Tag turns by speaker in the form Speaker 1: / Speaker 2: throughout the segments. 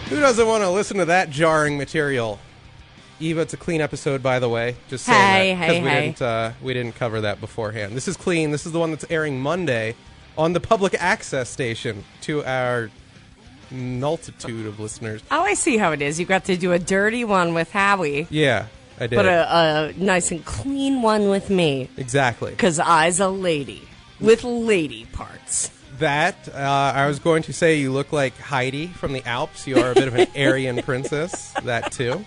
Speaker 1: Who doesn't want to listen to that jarring material? Eva, it's a clean episode, by the way. Just saying that because we didn't cover that beforehand. This is clean. This is the one that's airing Monday on the public access station to our multitude of listeners.
Speaker 2: Oh, I see how it is. You got to do a dirty one with Howie.
Speaker 1: Yeah, I did.
Speaker 2: But a nice and clean one with me.
Speaker 1: Exactly.
Speaker 2: Because I's a lady with lady parts.
Speaker 1: That, I was going to say you look like Heidi from the Alps. You are a bit of an Aryan princess. That, too.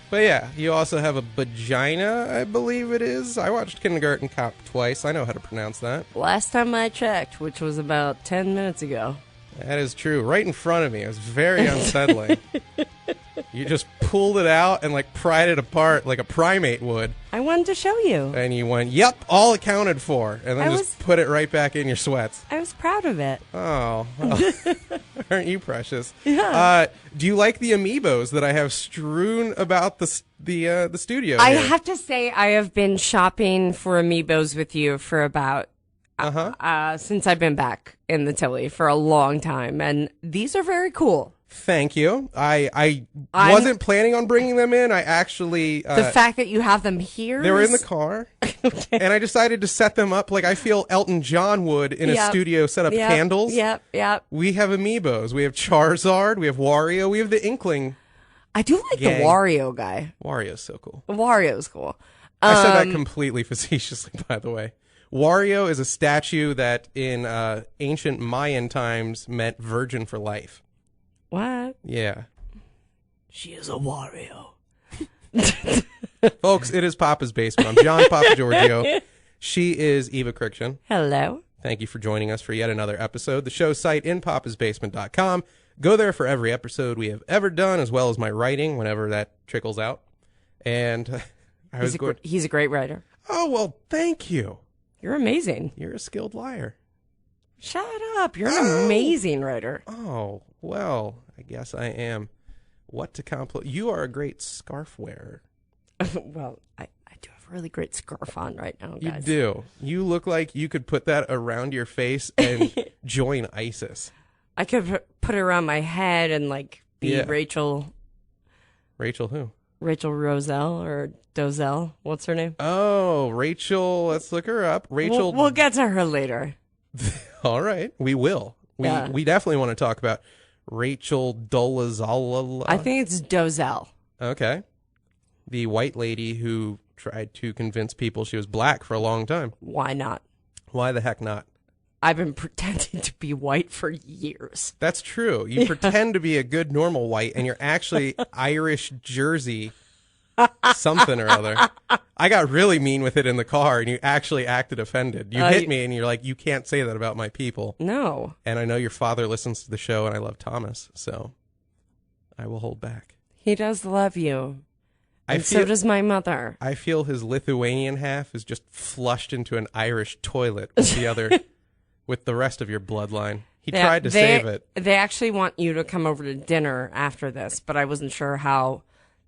Speaker 1: But, yeah, you also have a vagina, I believe it is. I watched Kindergarten Cop twice. I know how to pronounce that.
Speaker 2: Last time I checked, which was about 10 minutes ago.
Speaker 1: That is true. Right in front of me. It was very unsettling. You just pulled it out and, like, pried it apart like a primate would.
Speaker 2: I wanted to show you.
Speaker 1: And you went, yep, all accounted for. And then just put it right back in your sweats.
Speaker 2: I was proud of it.
Speaker 1: Oh. Aren't you precious?
Speaker 2: Yeah.
Speaker 1: Do you like the amiibos that I have strewn about the studio
Speaker 2: I
Speaker 1: here?
Speaker 2: have to say I have been shopping for amiibos with you for about... since I've been back in the Tilly for a long time, and these are very cool.
Speaker 1: Thank you. I wasn't planning on bringing them in. I actually...
Speaker 2: the fact that you have them here?
Speaker 1: They were in the car, okay. And I decided to set them up like I feel Elton John would in a studio, set up candles.
Speaker 2: Yep.
Speaker 1: We have amiibos. We have Charizard. We have Wario. We have the Inkling.
Speaker 2: I do like the Wario guy.
Speaker 1: Wario's so cool.
Speaker 2: Wario's cool.
Speaker 1: I said that completely facetiously, by the way. Wario is a statue that in ancient Mayan times meant virgin for life.
Speaker 2: What?
Speaker 1: Yeah.
Speaker 2: She is a Wario.
Speaker 1: Folks, it is Papa's Basement. I'm John Papa Giorgio. She is Eva Crichton.
Speaker 2: Hello.
Speaker 1: Thank you for joining us for yet another episode. The show's site in papasbasement.com. Go there for every episode we have ever done, as well as my writing whenever that trickles out. And
Speaker 2: he's a great writer.
Speaker 1: Oh, well, thank you.
Speaker 2: You're amazing.
Speaker 1: You're a skilled liar.
Speaker 2: Shut up. You're an amazing writer.
Speaker 1: Oh, well, I guess I am. What to compliment? You are a great scarf wearer.
Speaker 2: Well, I do have a really great scarf on right now, guys.
Speaker 1: You do. You look like you could put that around your face and join ISIS.
Speaker 2: I could put it around my head and, like, be Rachel.
Speaker 1: Rachel who?
Speaker 2: Rachel Roselle or Dolezal. What's her name?
Speaker 1: Oh, Rachel. Let's look her up. Rachel.
Speaker 2: We'll get to her later.
Speaker 1: All right. We will. We definitely want to talk about Rachel Dolezal.
Speaker 2: I think it's Dolezal.
Speaker 1: Okay. The white lady who tried to convince people she was black for a long time.
Speaker 2: Why not?
Speaker 1: Why the heck not?
Speaker 2: I've been pretending to be white for years.
Speaker 1: That's true. You pretend to be a good normal white, and you're actually Irish Jersey something or other. I got really mean with it in the car, and you actually acted offended. You hit me, and you're like, you can't say that about my people.
Speaker 2: No.
Speaker 1: And I know your father listens to the show, and I love Thomas, so I will hold back.
Speaker 2: He does love you. And so does my mother.
Speaker 1: I feel his Lithuanian half is just flushed into an Irish toilet with the other... with the rest of your bloodline. He tried to save it.
Speaker 2: They actually want you to come over to dinner after this, but I wasn't sure how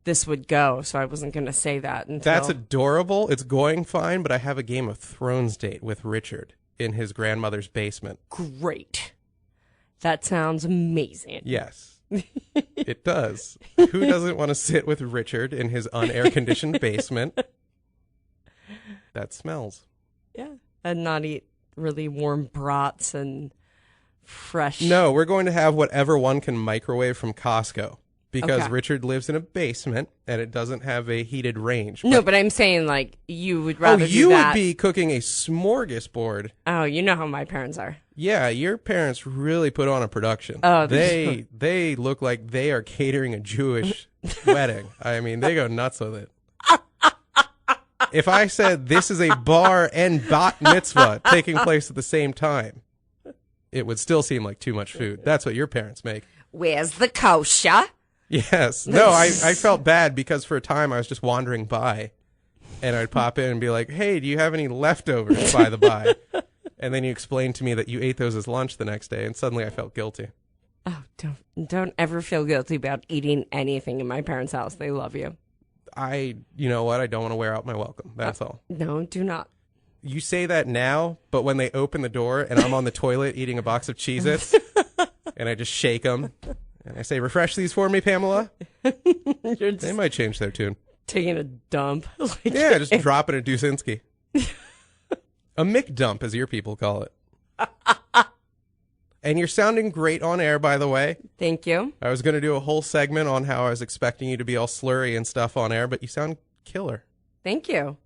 Speaker 2: this would go, so I wasn't going to say that until...
Speaker 1: That's adorable. It's going fine, but I have a Game of Thrones date with Richard in his grandmother's basement.
Speaker 2: Great. That sounds amazing.
Speaker 1: Yes, it does. Who doesn't want to sit with Richard in his unair-conditioned basement? That smells.
Speaker 2: Yeah, and not eat really warm brats and fresh.
Speaker 1: No, we're going to have whatever one can microwave from Costco because Richard lives in a basement and it doesn't have a heated range.
Speaker 2: No, but I'm saying like you would rather do that.
Speaker 1: You would be cooking a smorgasbord.
Speaker 2: Oh, you know how my parents are.
Speaker 1: Yeah, your parents really put on a production.
Speaker 2: Oh,
Speaker 1: they look like they are catering a Jewish wedding. I mean, they go nuts with it. If I said this is a bar and bat mitzvah taking place at the same time, it would still seem like too much food. That's what your parents make.
Speaker 2: Where's the kosher?
Speaker 1: Yes. No, I felt bad because for a time I was just wandering by and I'd pop in and be like, hey, do you have any leftovers, by the by? And then you explained to me that you ate those as lunch the next day and suddenly I felt guilty.
Speaker 2: Oh, don't ever feel guilty about eating anything in my parents' house. They love you.
Speaker 1: You know what? I don't want to wear out my welcome. That's all.
Speaker 2: No, do not.
Speaker 1: You say that now, but when they open the door and I'm on the toilet eating a box of Cheez-Its and I just shake them and I say, refresh these for me, Pamela.
Speaker 2: You're just
Speaker 1: They might change their tune.
Speaker 2: taking a dump. Like,
Speaker 1: Yeah, just drop it at Dusinski. A McDump, as your people call it. And you're sounding great on air, by the way.
Speaker 2: Thank you.
Speaker 1: I was going to do a whole segment on how I was expecting you to be all slurry and stuff on air, but you sound killer.
Speaker 2: Thank you.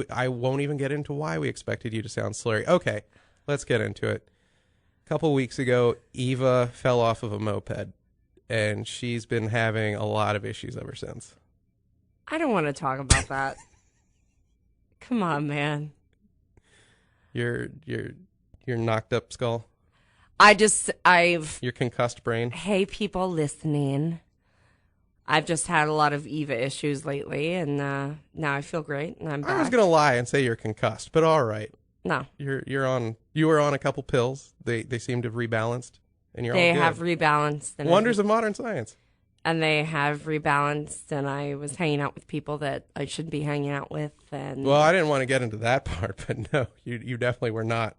Speaker 1: I won't even get into why we expected you to sound slurry. Okay, let's get into it. A couple weeks ago, Eva fell off of a moped, and she's been having a lot of issues ever since.
Speaker 2: I don't want to talk about that. Come on, man.
Speaker 1: Your knocked up skull? Your concussed brain?
Speaker 2: Hey, people listening. I've just had a lot of Eva issues lately, and now I feel great, and I'm back.
Speaker 1: I was gonna lie and say you're concussed, but all right.
Speaker 2: No,
Speaker 1: you were on a couple pills. They seem to have rebalanced, and you're all
Speaker 2: they
Speaker 1: good.
Speaker 2: have rebalanced. And
Speaker 1: Wonders of modern science.
Speaker 2: And they have rebalanced, and I was hanging out with people that I shouldn't be hanging out with. And
Speaker 1: Well, I didn't want to get into that part, but no, you definitely were not.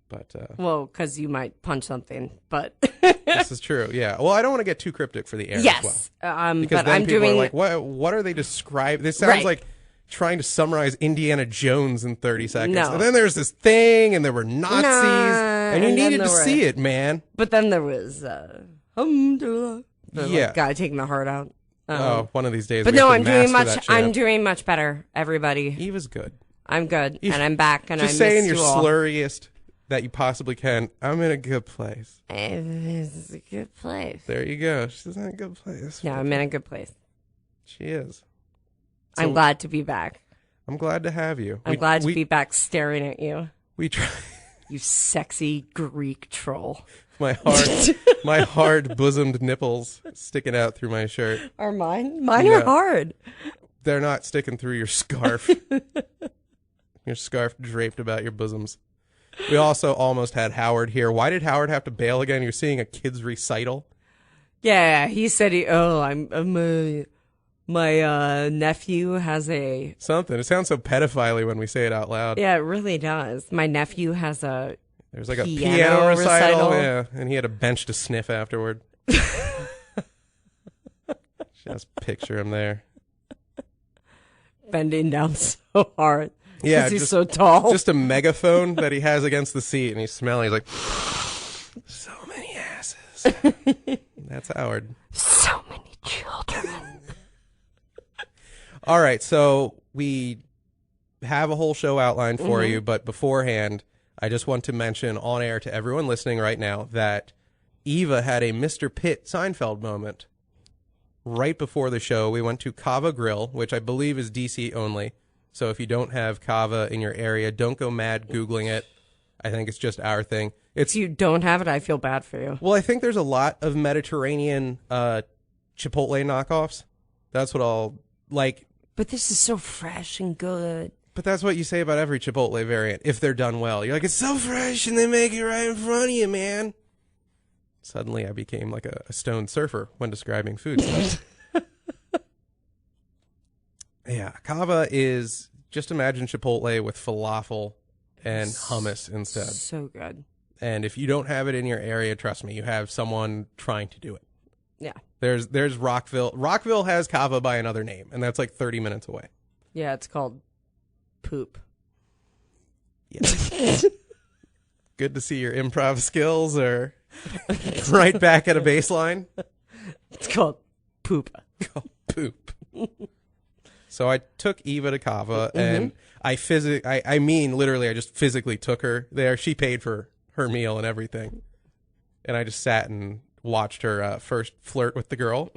Speaker 1: But
Speaker 2: well, because you might punch something, but
Speaker 1: this is true. Yeah. Well, I don't want to get too cryptic for the air
Speaker 2: yes,
Speaker 1: as well. Because
Speaker 2: but
Speaker 1: then
Speaker 2: I'm
Speaker 1: people
Speaker 2: doing
Speaker 1: are like, what are they describing? This sounds
Speaker 2: Right.
Speaker 1: like trying to summarize Indiana Jones in 30 seconds.
Speaker 2: No.
Speaker 1: And then there's this thing, and there were Nazis, and you
Speaker 2: and then
Speaker 1: needed to
Speaker 2: there
Speaker 1: see it, man.
Speaker 2: But then there was the
Speaker 1: Yeah.
Speaker 2: guy taking the heart out.
Speaker 1: One of these days.
Speaker 2: But
Speaker 1: we
Speaker 2: no,
Speaker 1: have
Speaker 2: I'm
Speaker 1: to
Speaker 2: doing
Speaker 1: master
Speaker 2: much.
Speaker 1: that chant.
Speaker 2: I'm doing much better. Everybody,
Speaker 1: Eva's good.
Speaker 2: I'm good,
Speaker 1: You
Speaker 2: and I'm back, and
Speaker 1: Just
Speaker 2: I
Speaker 1: saying
Speaker 2: miss
Speaker 1: your
Speaker 2: you all.
Speaker 1: slurriest that you possibly can. I'm in a good place.
Speaker 2: This is a good place.
Speaker 1: There you go. She's in a good place.
Speaker 2: Yeah, I'm in a good place.
Speaker 1: She is.
Speaker 2: I'm
Speaker 1: So-
Speaker 2: glad to be back.
Speaker 1: I'm glad to have you.
Speaker 2: I'm glad to be back staring at you.
Speaker 1: We try.
Speaker 2: You sexy Greek troll.
Speaker 1: My hard bosomed nipples sticking out through my shirt.
Speaker 2: Are mine? Mine
Speaker 1: No.
Speaker 2: are hard.
Speaker 1: They're not sticking through your scarf. Your scarf draped about your bosoms. We also almost had Howard here. Why did Howard have to bail again? You're seeing a kid's recital.
Speaker 2: Yeah, he said my nephew has a.
Speaker 1: Something. It sounds so pedophile when we say it out loud.
Speaker 2: Yeah, it really does. My nephew has a.
Speaker 1: There's like a
Speaker 2: Piano
Speaker 1: piano recital.
Speaker 2: recital.
Speaker 1: Yeah, and he had a bench to sniff afterward. Just picture him there.
Speaker 2: Bending down so hard.
Speaker 1: Yeah,
Speaker 2: because he's so tall.
Speaker 1: Just a megaphone that he has against the seat, and he's smelling. He's like, so many asses. That's Howard.
Speaker 2: So many children.
Speaker 1: All right, so we have a whole show outlined for you, but beforehand, I just want to mention on air to everyone listening right now that Eva had a Mr. Pitt Seinfeld moment right before the show. We went to Kava Grill, which I believe is DC only. So if you don't have Kava in your area, don't go mad Googling it. I think it's just our thing.
Speaker 2: If you don't have it, I feel bad for you.
Speaker 1: Well, I think there's a lot of Mediterranean Chipotle knockoffs. That's what I'll like.
Speaker 2: But this is so fresh and good.
Speaker 1: But that's what you say about every Chipotle variant, if they're done well. You're like, it's so fresh, and they make it right in front of you, man. Suddenly, I became like a stone surfer when describing food stuff. Yeah, Kava is, just imagine Chipotle with falafel and hummus instead.
Speaker 2: So good.
Speaker 1: And if you don't have it in your area, trust me, you have someone trying to do it.
Speaker 2: Yeah.
Speaker 1: There's Rockville. Rockville has Kava by another name, and that's like 30 minutes away.
Speaker 2: Yeah, it's called poop.
Speaker 1: Yeah. Good to see your improv skills are right back at a baseline.
Speaker 2: It's called poop.
Speaker 1: Called poop. So I took Eva to Kava, and I literally, I just physically took her there. She paid for her meal and everything. And I just sat and watched her first flirt with the girl,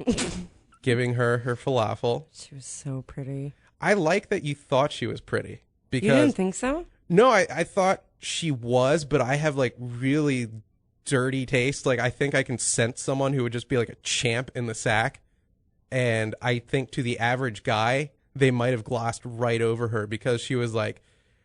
Speaker 1: giving her her falafel.
Speaker 2: She was so pretty.
Speaker 1: I like that you thought she was pretty. Because
Speaker 2: You didn't think so?
Speaker 1: No, I thought she was, but I have like really dirty taste. Like I think I can sense someone who would just be like a champ in the sack. And I think to the average guy, they might have glossed right over her because she was like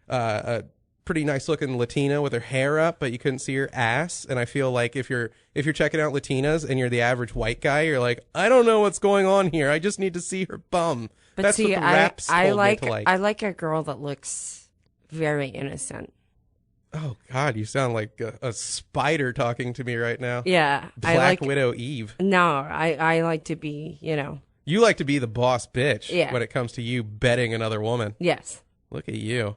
Speaker 1: a pretty nice looking Latina with her hair up, but you couldn't see her ass. And I feel like if you're checking out Latinas and you're the average white guy, you're like, I don't know what's going on here. I just need to see her bum.
Speaker 2: But
Speaker 1: That's
Speaker 2: see,
Speaker 1: what the raps
Speaker 2: I
Speaker 1: told
Speaker 2: like
Speaker 1: me to like.
Speaker 2: I like a girl that looks very innocent.
Speaker 1: Oh, God, you sound like a spider talking to me right now.
Speaker 2: Yeah.
Speaker 1: Black Widow Eve.
Speaker 2: No, I like to be,
Speaker 1: You like to be the boss bitch
Speaker 2: when
Speaker 1: it comes to you betting another woman.
Speaker 2: Yes.
Speaker 1: Look at you.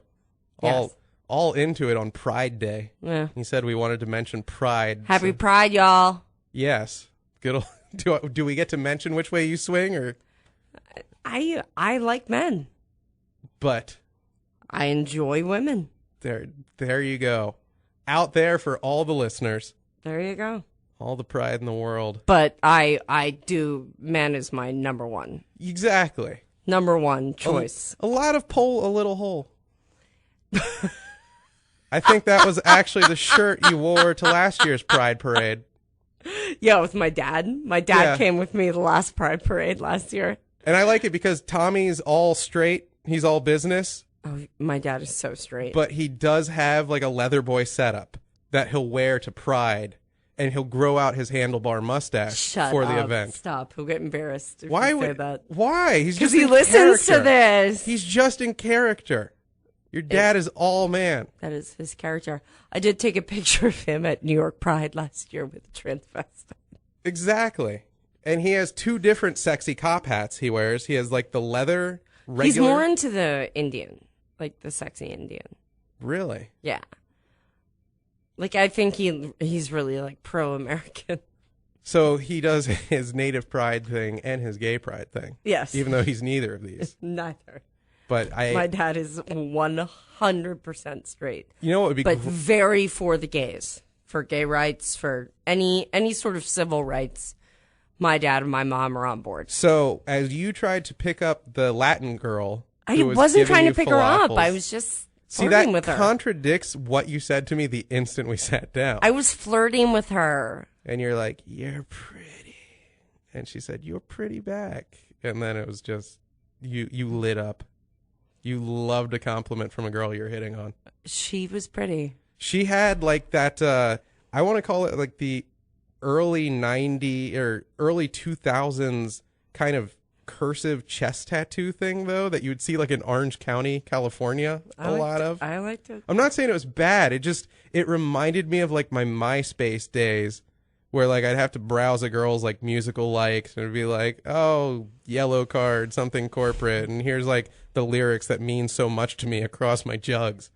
Speaker 2: Yes.
Speaker 1: All into it on Pride Day.
Speaker 2: Yeah.
Speaker 1: He said we wanted to mention Pride.
Speaker 2: Happy Pride, y'all.
Speaker 1: Yes. Good old, do we get to mention which way you swing or?
Speaker 2: I like men.
Speaker 1: But
Speaker 2: I enjoy women.
Speaker 1: There you go. Out there for all the listeners.
Speaker 2: There you go.
Speaker 1: All the pride in the world.
Speaker 2: But I do, man is my number one.
Speaker 1: Exactly.
Speaker 2: Number one choice.
Speaker 1: A lot of pole, a little hole. I think that was actually the shirt you wore to last year's Pride Parade.
Speaker 2: Yeah, with my dad. My dad came with me the last Pride Parade last year.
Speaker 1: And I like it because Tommy's all straight. He's all business.
Speaker 2: Oh, my dad is so straight.
Speaker 1: But he does have like a leather boy setup that he'll wear to Pride. And he'll grow out his handlebar mustache for the event.
Speaker 2: Stop. He'll get embarrassed if
Speaker 1: Why
Speaker 2: you say
Speaker 1: would
Speaker 2: that.
Speaker 1: Why? He's
Speaker 2: because
Speaker 1: just
Speaker 2: he listens to this.
Speaker 1: He's just in character. Your dad is all man.
Speaker 2: That is his character. I did take a picture of him at New York Pride last year with a transvestite.
Speaker 1: Exactly. And he has two different sexy cop hats he wears. He has like the leather regular.
Speaker 2: He's more into the Indian, like the sexy Indian.
Speaker 1: Really?
Speaker 2: Yeah. Like, I think he's really, like, pro-American.
Speaker 1: So he does his native pride thing and his gay pride thing.
Speaker 2: Yes.
Speaker 1: Even though he's neither of these.
Speaker 2: Neither.
Speaker 1: But
Speaker 2: my dad is 100% straight.
Speaker 1: You know what would be
Speaker 2: But very for the gays. For gay rights, for any sort of civil rights. My dad and my mom are on board.
Speaker 1: So, as you tried to pick up the Latin girl...
Speaker 2: I wasn't trying to pick her up. I was just...
Speaker 1: See, that
Speaker 2: with her.
Speaker 1: contradicts what you said to me the instant we sat down.
Speaker 2: I was flirting with her.
Speaker 1: And you're like, you're pretty. And she said, you're pretty back. And then it was just, you lit up. You loved a compliment from a girl you're hitting on.
Speaker 2: She was pretty.
Speaker 1: She had like that, I want to call it like the early 90s or early 2000s kind of cursive chest tattoo thing, though, that you would see like in Orange County, California, lot of.
Speaker 2: I liked it.
Speaker 1: I'm not saying it was bad. It reminded me of like my MySpace days where like I'd have to browse a girl's like musical likes and it'd be like, oh, yellow card, something corporate. And here's like the lyrics that mean so much to me across my jugs.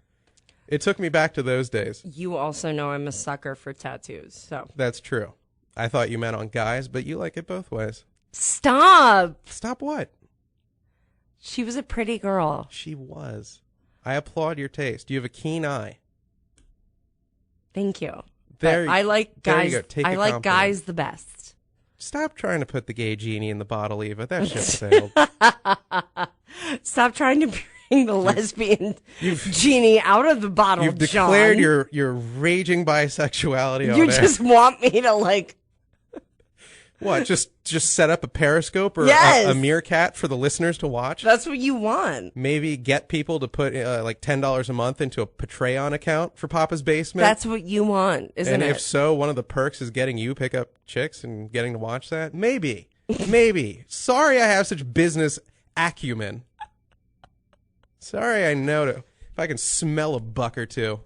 Speaker 1: It took me back to those days.
Speaker 2: You also know I'm a sucker for tattoos, so.
Speaker 1: That's true. I thought you meant on guys, but you like it both ways.
Speaker 2: Stop.
Speaker 1: Stop what?
Speaker 2: She was a pretty girl.
Speaker 1: She was. I applaud your taste. You have a keen eye.
Speaker 2: Thank you.
Speaker 1: There,
Speaker 2: I like guys.
Speaker 1: There you go. Take
Speaker 2: I
Speaker 1: a
Speaker 2: like
Speaker 1: compliment.
Speaker 2: guys the best.
Speaker 1: Stop trying to put the gay genie in the bottle, Eva. That ship sailed.
Speaker 2: Stop trying to bring the lesbian genie out of the bottle,
Speaker 1: You've declared
Speaker 2: John.
Speaker 1: your raging bisexuality on
Speaker 2: You
Speaker 1: air.
Speaker 2: just want me to like...
Speaker 1: What, just set up a Periscope or
Speaker 2: Yes.
Speaker 1: a meerkat for the listeners to watch?
Speaker 2: That's what you want.
Speaker 1: Maybe get people to put like $10 a month into a Patreon account for Papa's Basement?
Speaker 2: That's what you want, isn't
Speaker 1: and
Speaker 2: it?
Speaker 1: if so, one of the perks is getting you pick up chicks and getting to watch that? Maybe. Maybe. Sorry I have such business acumen. Sorry I know if I can smell a buck or two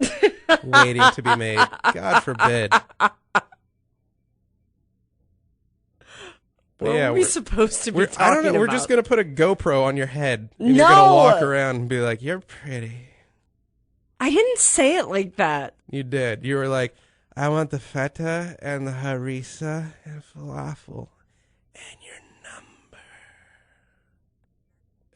Speaker 1: waiting to be made. God forbid.
Speaker 2: What are we supposed to be talking
Speaker 1: I don't know.
Speaker 2: about?
Speaker 1: We're just going to put a GoPro on your head. And
Speaker 2: No!
Speaker 1: You're going to walk around and be like, you're pretty.
Speaker 2: I didn't say it like that.
Speaker 1: You did. You were like, I want the feta and the harissa and falafel and your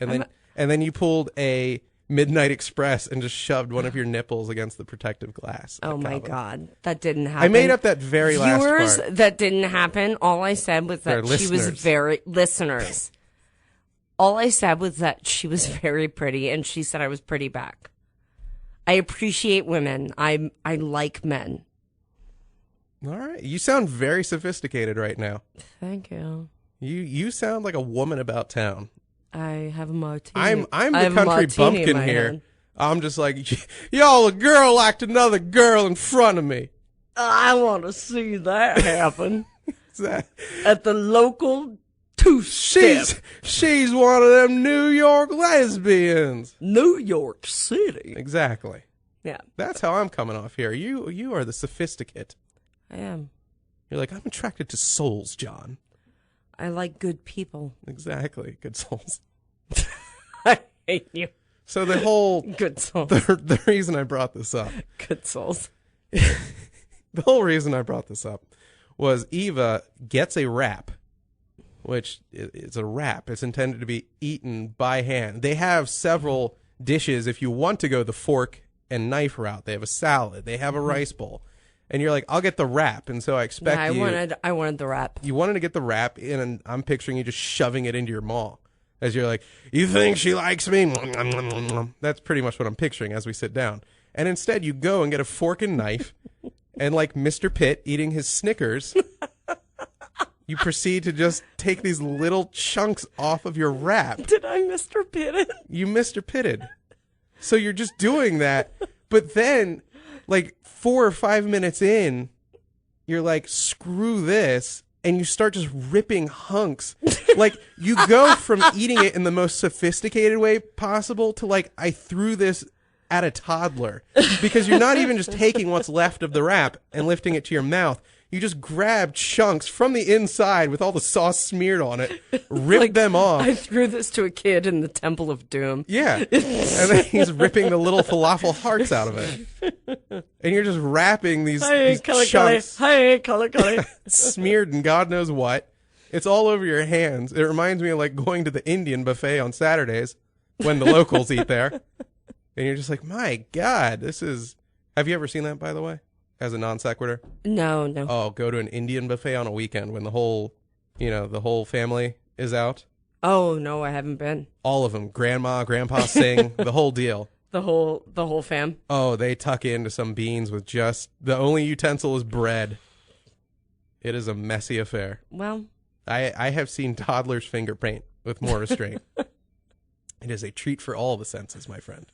Speaker 1: number. And then you pulled a Midnight Express and just shoved one of your nipples against the protective glass.
Speaker 2: Oh my God. That didn't happen.
Speaker 1: I made up that very last
Speaker 2: Viewers,
Speaker 1: part.
Speaker 2: that didn't happen. All I said was that she was listeners. All I said was that she was very pretty and she said I was pretty back. I appreciate women. I like men.
Speaker 1: All right. You sound very sophisticated right now.
Speaker 2: Thank you.
Speaker 1: You sound like a woman about town.
Speaker 2: I have a martini.
Speaker 1: I'm the country bumpkin here.
Speaker 2: Hand.
Speaker 1: I'm just like, y'all, a girl liked another girl in front of me.
Speaker 2: I want to see that happen.
Speaker 1: That?
Speaker 2: At the local two-step.
Speaker 1: She's one of them New York lesbians.
Speaker 2: New York City.
Speaker 1: Exactly.
Speaker 2: Yeah.
Speaker 1: That's how I'm coming off here. You are the sophisticate.
Speaker 2: I am.
Speaker 1: You're like, I'm attracted to souls, John.
Speaker 2: I like good people.
Speaker 1: Exactly. Good souls.
Speaker 2: I hate you.
Speaker 1: So the whole...
Speaker 2: Good souls.
Speaker 1: The reason I brought this up...
Speaker 2: Good souls.
Speaker 1: The whole reason I brought this up was Eva gets a wrap, which is a wrap. It's intended to be eaten by hand. They have several dishes if you want to go the fork and knife route. They have a salad. They have a rice bowl. And you're like, I'll get the wrap. And so I expect
Speaker 2: I wanted the wrap.
Speaker 1: You wanted to get the wrap, and I'm picturing you just shoving it into your maw. As you're like, you think she likes me? That's pretty much what I'm picturing as we sit down. And instead, you go and get a fork and knife, and like Mr. Pitt eating his Snickers, you proceed to just take these little chunks off of your wrap.
Speaker 2: Did I Mr. Pitt it?
Speaker 1: You Mr. Pitted. So you're just doing that, but then, like 4 or 5 minutes in, you're like, screw this. And you start just ripping hunks. Like, you go from eating it in the most sophisticated way possible to, like, I threw this at a toddler. Because you're not even just taking what's left of the wrap and lifting it to your mouth. You just grab chunks from the inside with all the sauce smeared on it, rip them off.
Speaker 2: I threw this to a kid in the Temple of Doom.
Speaker 1: Yeah. And then he's ripping the little falafel hearts out of it. And you're just wrapping these chunks. Smeared in God knows what. It's all over your hands. It reminds me of like going to the Indian buffet on Saturdays when the locals eat there. And you're just like, my God, this is... Have you ever seen that, by the way? As a non sequitur?
Speaker 2: No.
Speaker 1: Oh, go to an Indian buffet on a weekend when the whole family is out.
Speaker 2: Oh, no, I haven't been.
Speaker 1: All of them. Grandma, grandpa sing, the whole deal.
Speaker 2: The whole fam.
Speaker 1: Oh, they tuck into some beans with just, the only utensil is bread. It is a messy affair.
Speaker 2: Well.
Speaker 1: I have seen toddlers finger paint with more restraint. It is a treat for all the senses, my friend.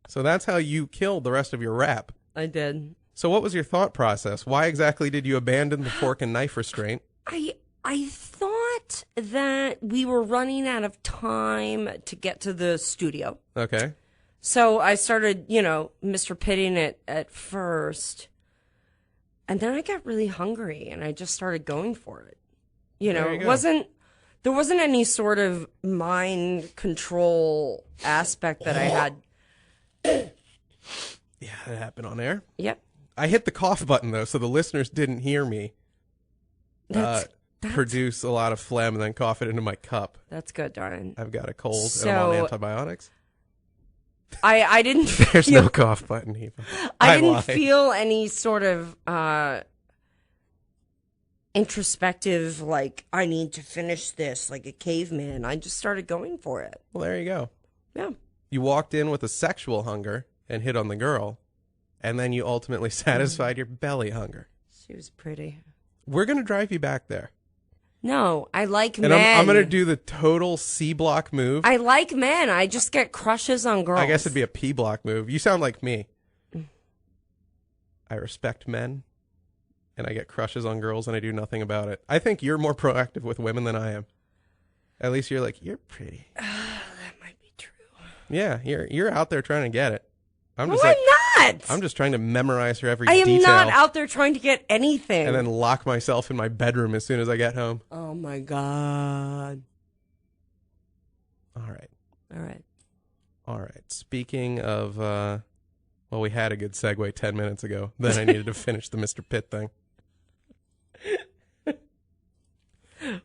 Speaker 1: So that's how you killed the rest of your wrap.
Speaker 2: I did.
Speaker 1: So what was your thought process? Why exactly did you abandon the fork and knife restraint?
Speaker 2: I thought that we were running out of time to get to the studio.
Speaker 1: Okay.
Speaker 2: So I started, Mr. Pitting it at first. And then I got really hungry and I just started going for it. There wasn't any sort of mind control aspect that I had.
Speaker 1: Yeah, that happened on air.
Speaker 2: Yep.
Speaker 1: I hit the cough button, though, so the listeners didn't hear me produce a lot of phlegm and then cough it into my cup.
Speaker 2: That's good, darling.
Speaker 1: I've got a cold and I'm on antibiotics.
Speaker 2: I didn't
Speaker 1: There's no cough button, Eva.
Speaker 2: I didn't feel any sort of introspective, like, I need to finish this like a caveman. I just started going for it.
Speaker 1: Well, there you go.
Speaker 2: Yeah.
Speaker 1: You walked in with a sexual hunger and hit on the girl, and then you ultimately satisfied your belly hunger.
Speaker 2: She was pretty.
Speaker 1: We're going to drive you back there.
Speaker 2: No, I like men.
Speaker 1: And I'm going to do the total C block move.
Speaker 2: I like men. I just get crushes on girls.
Speaker 1: I guess it'd be a P block move. You sound like me. I respect men, and I get crushes on girls, and I do nothing about it. I think you're more proactive with women than I am. At least you're like, you're pretty.
Speaker 2: That might be true.
Speaker 1: Yeah, you're out there trying to get it. I'm
Speaker 2: not.
Speaker 1: I'm just trying to memorize her every
Speaker 2: detail.
Speaker 1: detail.
Speaker 2: I am not out there trying to get anything.
Speaker 1: And then lock myself in my bedroom as soon as I get home.
Speaker 2: Oh, my God.
Speaker 1: All right. Speaking of, we had a good segue 10 minutes ago. Then I needed to finish the Mr. Pitt thing.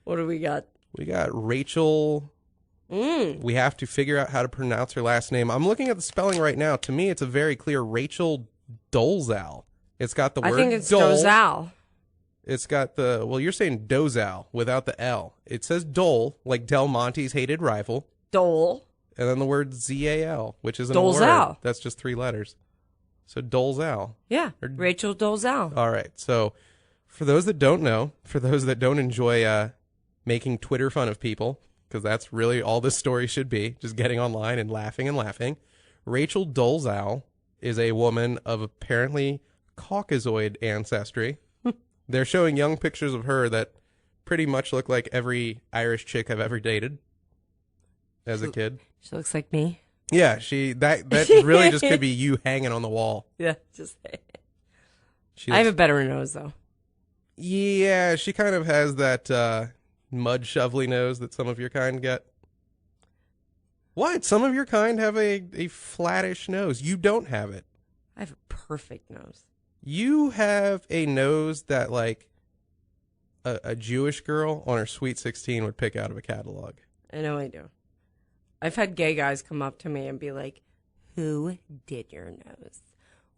Speaker 2: What do we got?
Speaker 1: We got Rachel... We have to figure out how to pronounce her last name. I'm looking at the spelling right now. To me, it's a very clear Rachel Dolezal. It's got the word
Speaker 2: I think it's
Speaker 1: Dole.
Speaker 2: Dolezal.
Speaker 1: It's got the, you're saying Dolezal without the L. It says Dole, like Del Monte's hated rival.
Speaker 2: Dole.
Speaker 1: And then the word Z-A-L, which isn't
Speaker 2: Dolezal.
Speaker 1: a word. That's just 3 letters. So Dolezal.
Speaker 2: Yeah, Rachel Dolezal.
Speaker 1: All right. So for those that don't know, for those that don't enjoy making Twitter fun of people, because that's really all this story should be, just getting online and laughing. Rachel Dolezal is a woman of apparently Caucasoid ancestry. They're showing young pictures of her that pretty much look like every Irish chick I've ever dated as a kid.
Speaker 2: She looks like me.
Speaker 1: Yeah, that really just could be you hanging on the wall.
Speaker 2: Yeah, I have a better nose, though.
Speaker 1: Yeah, she kind of has that mud shovelly nose that some of your kind get. What? Some of your kind have a flattish nose. You don't have it.
Speaker 2: I have a perfect nose.
Speaker 1: You have a nose that, like, a Jewish girl on her Sweet 16 would pick out of a catalog.
Speaker 2: I know I do. I've had gay guys come up to me and be like, who did your nose?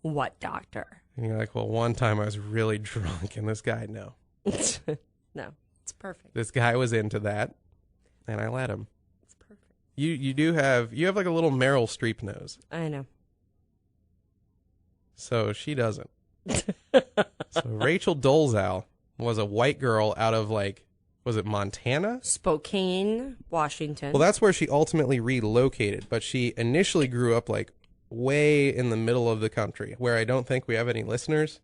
Speaker 2: What doctor?
Speaker 1: And you're like, well, one time I was really drunk, and this guy, no.
Speaker 2: No, it's perfect.
Speaker 1: This guy was into that, and I let him.
Speaker 2: It's perfect.
Speaker 1: You have like a little Meryl Streep nose.
Speaker 2: I know.
Speaker 1: So she doesn't. So Rachel Dolezal was a white girl out of, like, was it Montana?
Speaker 2: Spokane, Washington.
Speaker 1: Well, that's where she ultimately relocated, but she initially grew up, like, way in the middle of the country, where I don't think we have any listeners.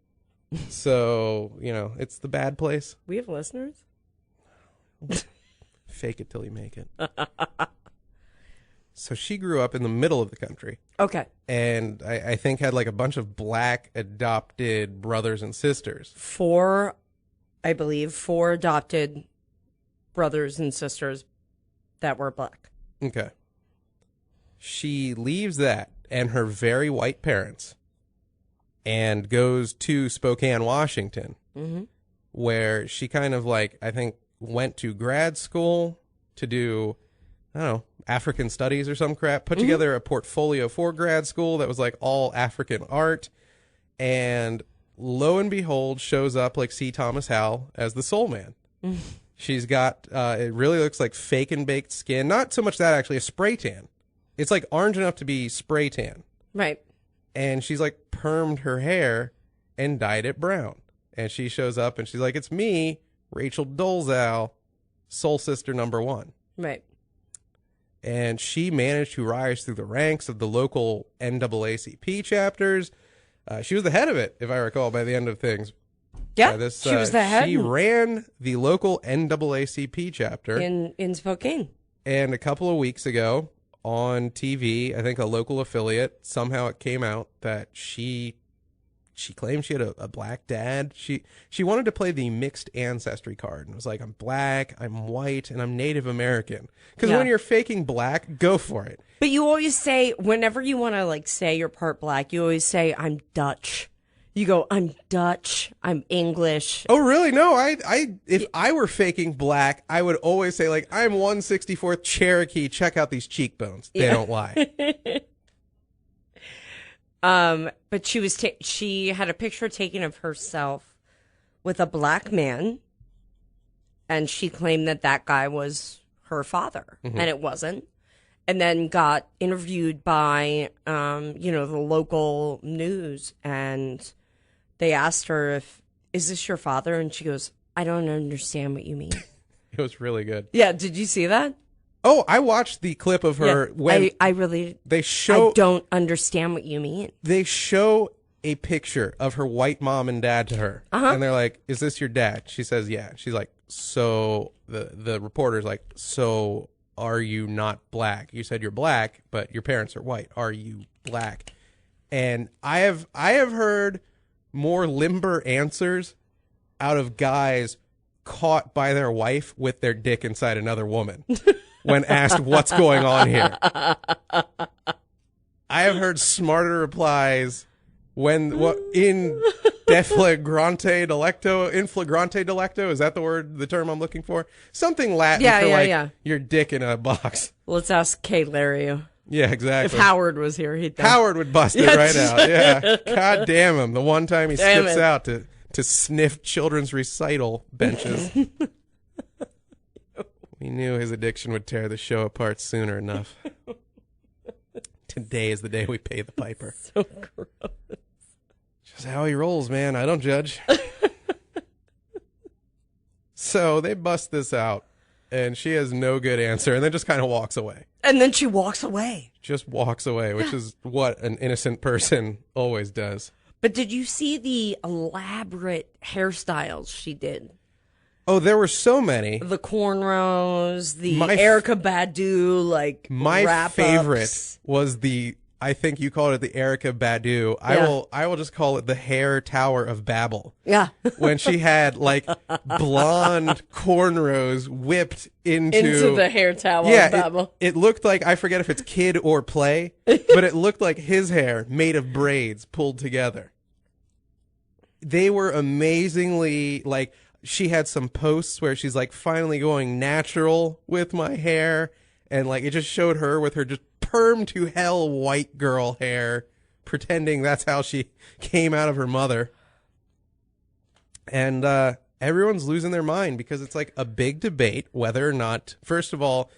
Speaker 1: So, it's the bad place.
Speaker 2: We have listeners?
Speaker 1: Fake it till you make it. So she grew up in the middle of the country.
Speaker 2: Okay.
Speaker 1: And I think had, like, a bunch of black adopted brothers and sisters.
Speaker 2: Four adopted brothers and sisters that were black.
Speaker 1: Okay. She leaves that and her very white parents and goes to Spokane, Washington, where she kind of, like, I think went to grad school to do, I don't know, African studies or some crap, put together a portfolio for grad school that was, like, all African art, and lo and behold shows up like C. Thomas Howell as the Soul Man. She's got, it really looks like fake and baked skin. Not so much that, actually, a spray tan. It's, like, orange enough to be spray tan.
Speaker 2: Right.
Speaker 1: And she's, like, permed her hair and dyed it brown. And she shows up and she's like, it's me, Rachel Dolezal, Soul Sister #1.
Speaker 2: Right.
Speaker 1: And she managed to rise through the ranks of the local NAACP chapters. She was the head of it, if I recall, by the end of things.
Speaker 2: Yeah, she was the head.
Speaker 1: She ran the local NAACP chapter.
Speaker 2: In Spokane.
Speaker 1: And a couple of weeks ago on TV, I think a local affiliate, somehow it came out that she claimed she had a black dad. She wanted to play the mixed ancestry card and was like, I'm black, I'm white, and I'm Native American. Because when you're faking black, go for it.
Speaker 2: But you always say, whenever you want to, like, say you're part black, you always say, I'm Dutch. You go, I'm Dutch, I'm English.
Speaker 1: Oh, really? No, if I were faking black, I would always say, like, I'm 1/64th Cherokee, check out these cheekbones. They don't lie.
Speaker 2: But she had a picture taken of herself with a black man, and she claimed that guy was her father, and it wasn't. And then got interviewed by, the local news, and they asked her is this your father? And she goes, I don't understand what you mean.
Speaker 1: It was really good.
Speaker 2: Yeah, did you see that?
Speaker 1: Oh, I watched the clip of her when
Speaker 2: I don't understand what you mean.
Speaker 1: They show a picture of her white mom and dad to her. And they're like, is this your dad? She says, yeah. She's like, so the reporter's like, so are you not black? You said you're black, but your parents are white. Are you black? And I have heard more limber answers out of guys caught by their wife with their dick inside another woman. When asked what's going on here. I have heard smarter replies in deflagrante delecto, in flagrante delecto, is that the term I'm looking for? Something Latin for your dick in a box.
Speaker 2: Let's ask Kay Larry.
Speaker 1: Yeah, exactly.
Speaker 2: If Howard was here,
Speaker 1: Howard would bust it right out. Yeah. God damn him. The one time he skips out to sniff children's recital benches. We knew his addiction would tear the show apart sooner enough. Today is the day we pay the piper.
Speaker 2: So gross.
Speaker 1: Just how he rolls, man. I don't judge. So they bust this out, and she has no good answer, and then just kind of walks away.
Speaker 2: And then she walks away.
Speaker 1: Just walks away, which is what an innocent person always does.
Speaker 2: But did you see the elaborate hairstyles she did?
Speaker 1: Oh, there were so many.
Speaker 2: The cornrows, the Erykah Badu, like,
Speaker 1: my
Speaker 2: wrap-ups.
Speaker 1: favorite was I think you called it the Erykah Badu.
Speaker 2: Yeah.
Speaker 1: I will just call it the hair tower of Babel.
Speaker 2: Yeah.
Speaker 1: When she had like blonde cornrows whipped into
Speaker 2: the hair tower of Babel.
Speaker 1: It looked like, I forget if it's kid or play, but it looked like his hair made of braids pulled together. They were amazingly, like, she had some posts where she's like finally going natural with my hair, and like it just showed her with her just perm to hell white girl hair, pretending that's how she came out of her mother. And everyone's losing their mind because it's like a big debate whether or not, first of all,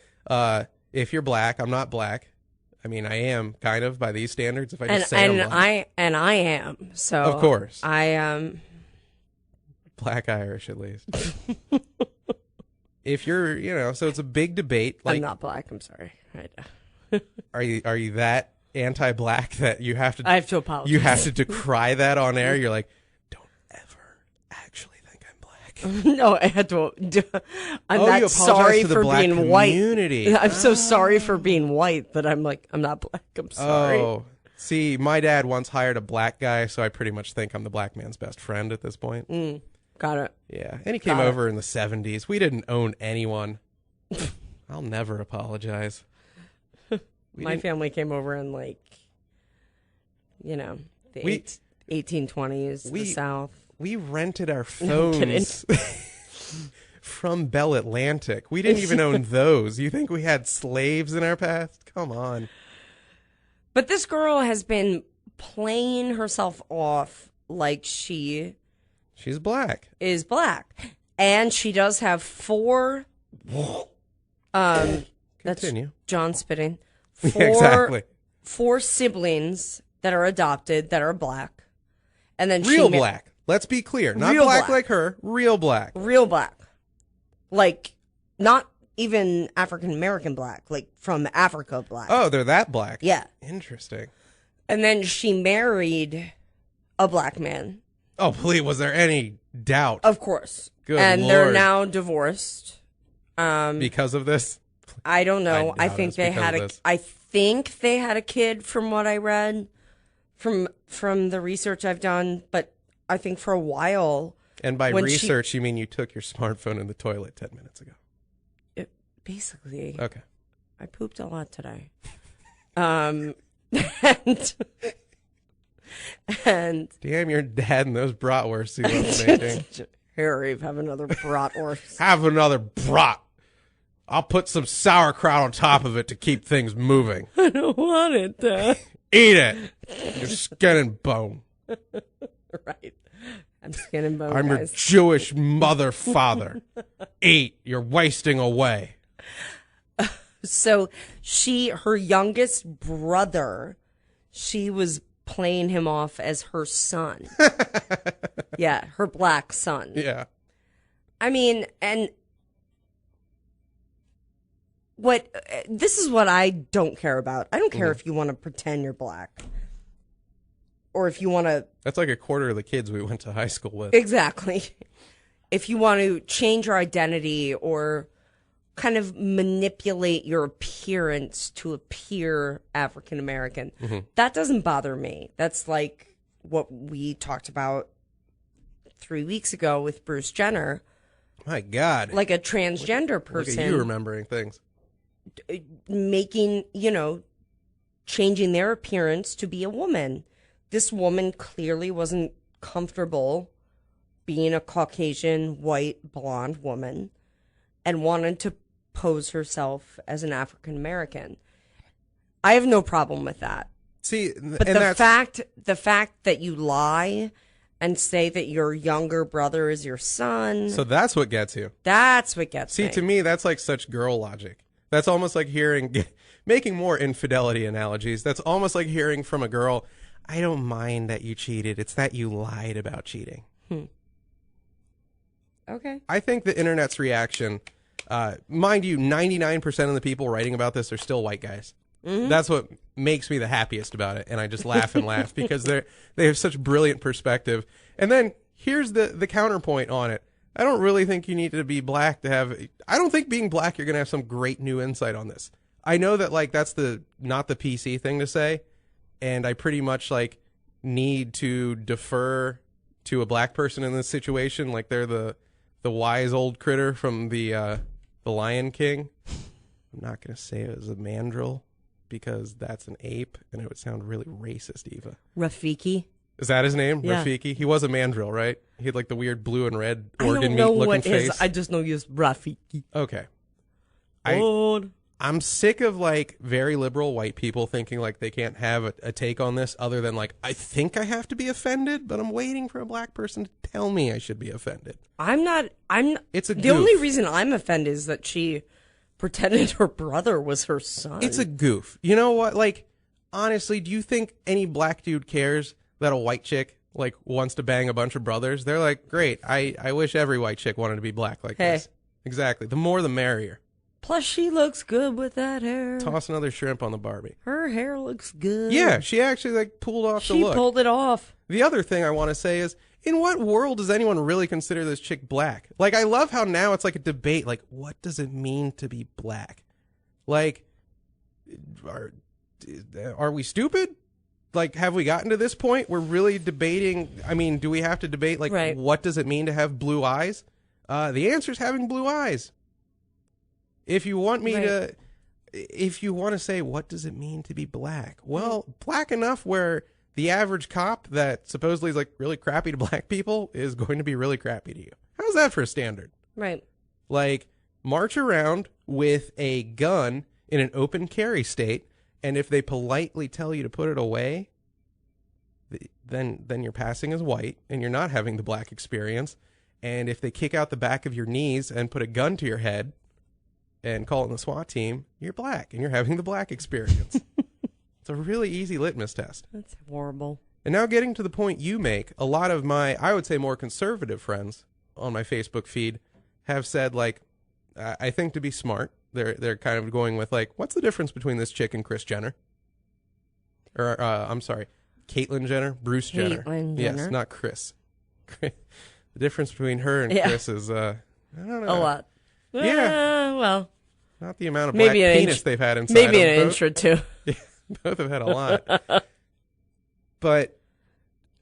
Speaker 1: if you're black, I'm not black. I mean, I am kind of by these standards. If I just say I'm black.
Speaker 2: I am. So
Speaker 1: of course
Speaker 2: I am
Speaker 1: black Irish at least. If you're, so it's a big debate. Like,
Speaker 2: I'm not black. I'm sorry.
Speaker 1: Are you that anti-black that you have to?
Speaker 2: I have to apologize.
Speaker 1: You have to decry that on air. You're like, don't ever actually think I'm black.
Speaker 2: No, I had to. I'm not sorry for being
Speaker 1: community.
Speaker 2: white. I'm so sorry for being white that I'm like, I'm not black. I'm sorry.
Speaker 1: Oh, see, my dad once hired a black guy, so I pretty much think I'm the black man's best friend at this point.
Speaker 2: Got it.
Speaker 1: Yeah, and he came over in the 70s. We didn't own anyone. I'll never apologize.
Speaker 2: My family came over in the 1820s, the South.
Speaker 1: We rented our phones from Bell Atlantic. We didn't even own those. You think we had slaves in our past? Come on.
Speaker 2: But this girl has been playing herself off like she's
Speaker 1: black.
Speaker 2: Is black. And she does have 4
Speaker 1: Continue.
Speaker 2: That's John spitting.
Speaker 1: Exactly.
Speaker 2: 4 siblings that are adopted that are black. And then
Speaker 1: real black. Let's be clear. Not black like her. Real black.
Speaker 2: Real black. Like, not even African American black. Like, from Africa black.
Speaker 1: Oh, they're that black?
Speaker 2: Yeah.
Speaker 1: Interesting.
Speaker 2: And then she married a black man.
Speaker 1: Oh, please. Was there any doubt?
Speaker 2: Of course.
Speaker 1: Good
Speaker 2: and
Speaker 1: Lord.
Speaker 2: They're now divorced.
Speaker 1: Because of this?
Speaker 2: I don't know. I think they had a kid from what I read from the research I've done, but I think for a while. And by
Speaker 1: research, you mean you took your smartphone in the toilet 10 minutes ago?
Speaker 2: Basically.
Speaker 1: Okay.
Speaker 2: I pooped a lot today. And
Speaker 1: damn your dad and those bratwursts he loves making.
Speaker 2: Harry, have another bratwurst.
Speaker 1: Have another brat. I'll put some sauerkraut on top of it to keep things moving.
Speaker 2: I don't want it, Dad.
Speaker 1: Eat it. Your skin and bone.
Speaker 2: Right. I'm skin and bone,
Speaker 1: I'm
Speaker 2: guys.
Speaker 1: your Jewish mother father. Eat. You're wasting away.
Speaker 2: So her youngest brother, she was playing him off as her son. Yeah, her black son.
Speaker 1: Yeah.
Speaker 2: I mean, and this is what I don't care about. I don't care if you want to pretend you're black. Or if you want to...
Speaker 1: That's like a quarter of the kids we went to high school with.
Speaker 2: Exactly. If you want to change your identity or kind of manipulate your appearance to appear African American, that doesn't bother me. That's like what we talked about 3 weeks ago with Bruce Jenner.
Speaker 1: My God.
Speaker 2: Like a transgender person.
Speaker 1: Look at you remembering things.
Speaker 2: Making, changing their appearance to be a woman. This woman clearly wasn't comfortable being a Caucasian, white, blonde woman and wanted to pose herself as an African American. I have no problem with that.
Speaker 1: See,
Speaker 2: but the fact that you lie and say that your younger brother is your son.
Speaker 1: So that's what gets you.
Speaker 2: That's what gets me.
Speaker 1: See, to me, that's like such girl logic. That's almost like making more infidelity analogies. That's almost like hearing from a girl, I don't mind that you cheated. It's that you lied about cheating.
Speaker 2: Okay.
Speaker 1: I think the internet's reaction, mind you, 99% of the people writing about this are still white guys. That's what makes me the happiest about it. And I just laugh and laugh because they have such brilliant perspective. And then here's the counterpoint on it. I don't really think you need to be black to have. I don't think being black, you're going to have some great new insight on this. I know that like that's not the PC thing to say, and I pretty much like need to defer to a black person in this situation, like they're the wise old critter from the Lion King. I'm not going to say it was a mandrill because that's an ape, and it would sound really racist, Eva.
Speaker 2: Rafiki.
Speaker 1: Is that his name?
Speaker 2: Yeah.
Speaker 1: Rafiki? He was a mandrill, right? He had like the weird blue and red organ
Speaker 2: I don't know
Speaker 1: meat looking
Speaker 2: what
Speaker 1: face.
Speaker 2: I just know he was Rafiki.
Speaker 1: Okay. I'm sick of like very liberal white people thinking like they can't have a take on this other than like, I think I have to be offended, but I'm waiting for a black person to tell me I should be offended.
Speaker 2: It's
Speaker 1: a
Speaker 2: the
Speaker 1: goof.
Speaker 2: only reason I'm offended is that she pretended her brother was her son.
Speaker 1: It's a goof. You know what? Like, honestly, do you think any black dude cares that a white chick like wants to bang a bunch of brothers? They're like, great. I wish every white chick wanted to be black like this. Exactly. The more the merrier.
Speaker 2: Plus, she looks good with that hair.
Speaker 1: Toss another shrimp on the Barbie.
Speaker 2: Her hair looks good.
Speaker 1: Yeah, she actually like pulled off the look.
Speaker 2: She pulled it off.
Speaker 1: The other thing I want to say is, in what world does anyone really consider this chick black? Like, I love how now it's like a debate. Like, what does it mean to be black? Like, are we stupid? Like, have we gotten to this point? We're really debating. I mean, do we have to debate, like,
Speaker 2: right.
Speaker 1: What does it mean to have blue eyes? The answer is having blue eyes. If you want me to, if you want to say, what does it mean to be black? Well, black enough where the average cop that supposedly is like really crappy to black people is going to be really crappy to you. How's that for a standard?
Speaker 2: Right.
Speaker 1: Like, march around with a gun in an open carry state, and if they politely tell you to put it away, then you're passing as white, and you're not having the black experience. And if they kick out the back of your knees and put a gun to your head and call it the SWAT team, you're black, and you're having the black experience. It's a really easy litmus test.
Speaker 2: That's horrible.
Speaker 1: And now getting to the point you make, a lot of my, I would say more conservative friends on my Facebook feed have said, like, I think to be smart, they're kind of going with, like, what's the difference between this chick and Kris Jenner? Or, I'm sorry, Caitlyn Jenner, Bruce Jenner.
Speaker 2: Caitlyn
Speaker 1: Yes,
Speaker 2: Jenner.
Speaker 1: not Kris. The difference between her and Kris is, I don't know.
Speaker 2: A lot.
Speaker 1: Yeah.
Speaker 2: Well.
Speaker 1: Not the amount of black penis they've had inside.
Speaker 2: Maybe
Speaker 1: them.
Speaker 2: an inch or two.
Speaker 1: Yeah, both have had a lot. But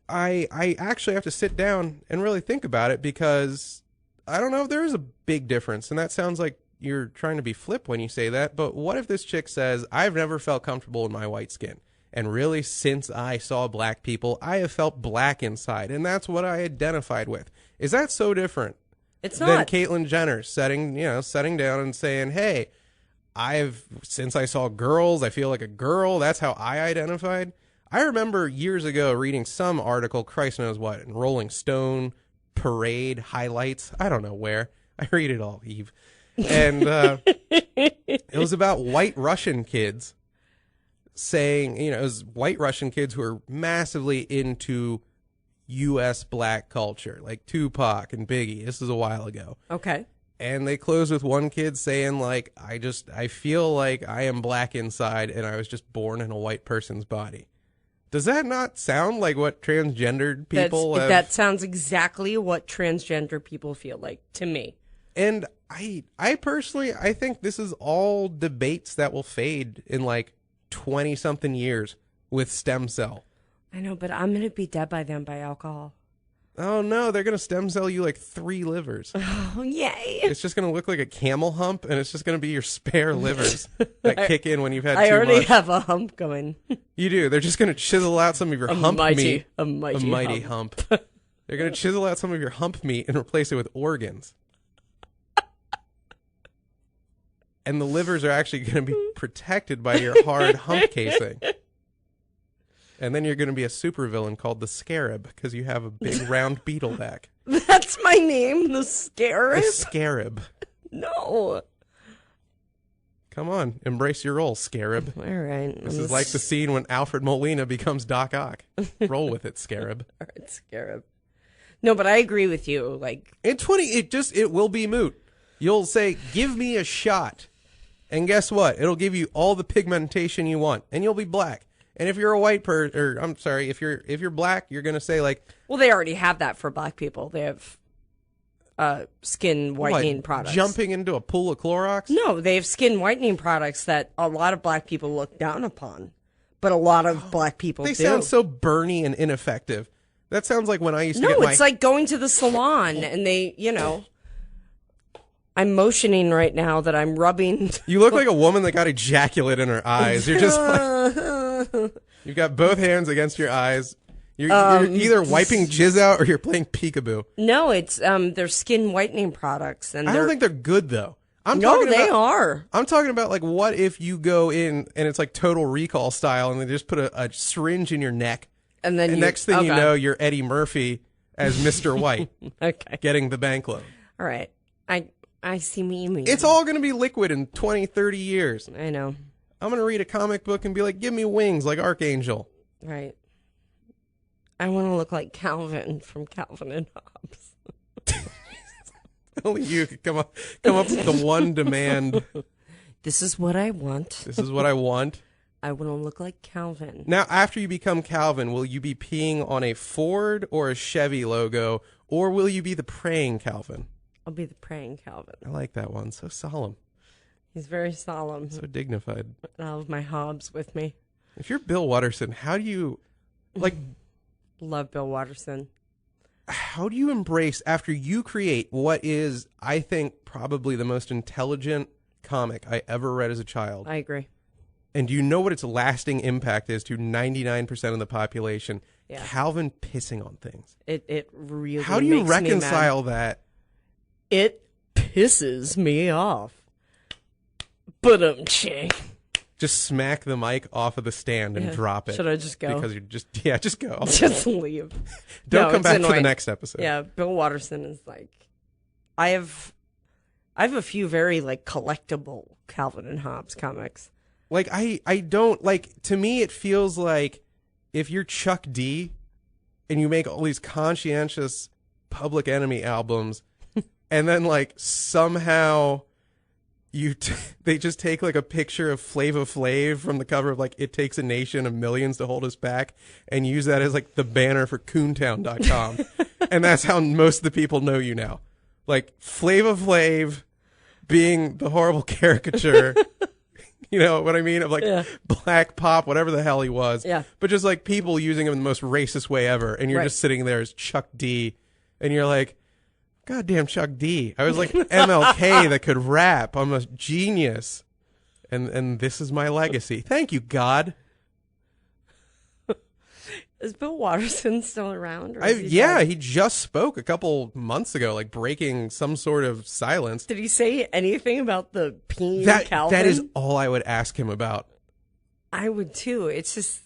Speaker 1: I actually have to sit down and really think about it because I don't know if there is a big difference. And that sounds like you're trying to be flip when you say that. But what if this chick says, I've never felt comfortable in my white skin. And really, since I saw black people, I have felt black inside. And that's what I identified with. Is that so different?
Speaker 2: It's
Speaker 1: than
Speaker 2: not.
Speaker 1: Caitlyn Jenner setting down and saying, hey, since I saw girls, I feel like a girl. That's how I identified. I remember years ago reading some article, Christ knows what, in Rolling Stone, Parade, Highlights. I don't know where. I read it all, Eve. And it was about white Russian kids saying, it was white Russian kids who are massively into U.S. black culture, like Tupac and Biggie. This is a while ago.
Speaker 2: Okay.
Speaker 1: And they close with one kid saying, like, I feel like I am black inside and I was just born in a white person's body. Does that not sound like what transgendered people have?
Speaker 2: That sounds exactly what transgender people feel like to me.
Speaker 1: And I personally, I think this is all debates that will fade in like 20-something years with stem cell.
Speaker 2: I know, but I'm going to be dead by then by alcohol.
Speaker 1: Oh, no, they're going to stem cell you like 3 livers.
Speaker 2: Oh, yay.
Speaker 1: It's just going to look like a camel hump, and it's just going to be your spare livers that kick in when you've had too much.
Speaker 2: I already have a hump going.
Speaker 1: You do. They're just going to chisel out some of your hump meat.
Speaker 2: A mighty
Speaker 1: hump. They're going to chisel out some of your hump meat and replace it with organs. And the livers are actually going to be protected by your hard hump casing. And then you're going to be a supervillain called the Scarab because you have a big round beetle back.
Speaker 2: That's my name, the Scarab?
Speaker 1: The Scarab.
Speaker 2: No.
Speaker 1: Come on, embrace your role, Scarab.
Speaker 2: All right.
Speaker 1: This is like the scene when Alfred Molina becomes Doc Ock. Roll with it, Scarab.
Speaker 2: All right, Scarab. No, but I agree with you. Like
Speaker 1: it will be moot. You'll say, "Give me a shot," and guess what? It'll give you all the pigmentation you want, and you'll be black. And if you're a white person, or I'm sorry, if you're black, you're gonna say like,
Speaker 2: well, they already have that for black people. They have skin whitening products.
Speaker 1: Jumping into a pool of Clorox?
Speaker 2: No, they have skin whitening products that a lot of black people look down upon. But a lot of black people do.
Speaker 1: They sound so burny and ineffective. That sounds like when I used to get
Speaker 2: No, it's like going to the salon and they, I'm motioning right now that I'm rubbing.
Speaker 1: You look like a woman that got ejaculate in her eyes. You're just like, you've got both hands against your eyes. You're either wiping jizz out or you're playing peekaboo.
Speaker 2: No, it's they're skin whitening products, and
Speaker 1: I don't think they're good though.
Speaker 2: They are.
Speaker 1: I'm talking about like, what if you go in and it's like Total Recall style, and they just put a syringe in your neck,
Speaker 2: and then
Speaker 1: next thing you know, you're Eddie Murphy as Mr. White,
Speaker 2: okay,
Speaker 1: getting the bank loan.
Speaker 2: All right, I see what you mean.
Speaker 1: It's all going to be liquid in 20, 30 years.
Speaker 2: I know.
Speaker 1: I'm going to read a comic book and be like, give me wings like Archangel.
Speaker 2: Right. I want to look like Calvin from Calvin and Hobbes.
Speaker 1: Only you could come up with the one demand.
Speaker 2: This is what I want.
Speaker 1: This is what I want.
Speaker 2: I want to look like Calvin.
Speaker 1: Now, after you become Calvin, will you be peeing on a Ford or a Chevy logo, or will you be the praying Calvin?
Speaker 2: I'll be the praying Calvin.
Speaker 1: I like that one. So solemn.
Speaker 2: He's very solemn.
Speaker 1: So dignified.
Speaker 2: And I'll have my Hobbes with me.
Speaker 1: If you're Bill Watterson, how do you,
Speaker 2: Love Bill Watterson.
Speaker 1: How do you embrace, after you create what is, I think, probably the most intelligent comic I ever read as a child?
Speaker 2: I agree.
Speaker 1: And do you know what its lasting impact is to 99% of the population?
Speaker 2: Yeah.
Speaker 1: Calvin pissing on things.
Speaker 2: It really
Speaker 1: How do you
Speaker 2: makes
Speaker 1: reconcile
Speaker 2: me mad.
Speaker 1: that?
Speaker 2: It pisses me off. But
Speaker 1: Just smack the mic off of the stand and drop it.
Speaker 2: Should I just go?
Speaker 1: Because just go.
Speaker 2: Just leave.
Speaker 1: Don't come back for the next episode.
Speaker 2: Yeah, Bill Watterson is like, I have a few very like collectible Calvin and Hobbes comics.
Speaker 1: Like I don't like, to me it feels like if you're Chuck D and you make all these conscientious Public Enemy albums and then like somehow they just take like a picture of Flava Flav from the cover of like It Takes a Nation of Millions to Hold Us Back and use that as like the banner for coontown.com. And that's how most of the people know you now. Like Flava Flav being the horrible caricature, you know what I mean? Of like black pop, whatever the hell he was.
Speaker 2: Yeah.
Speaker 1: But just like people using him in the most racist way ever. And you're just sitting there as Chuck D. And you're like, goddamn Chuck D. I was like MLK that could rap. I'm a genius. And this is my legacy. Thank you, God.
Speaker 2: Is Bill Watterson still around? Or
Speaker 1: he just spoke a couple months ago, like breaking some sort of silence.
Speaker 2: Did he say anything about the peen Calvin?
Speaker 1: That is all I would ask him about.
Speaker 2: I would too. It's just,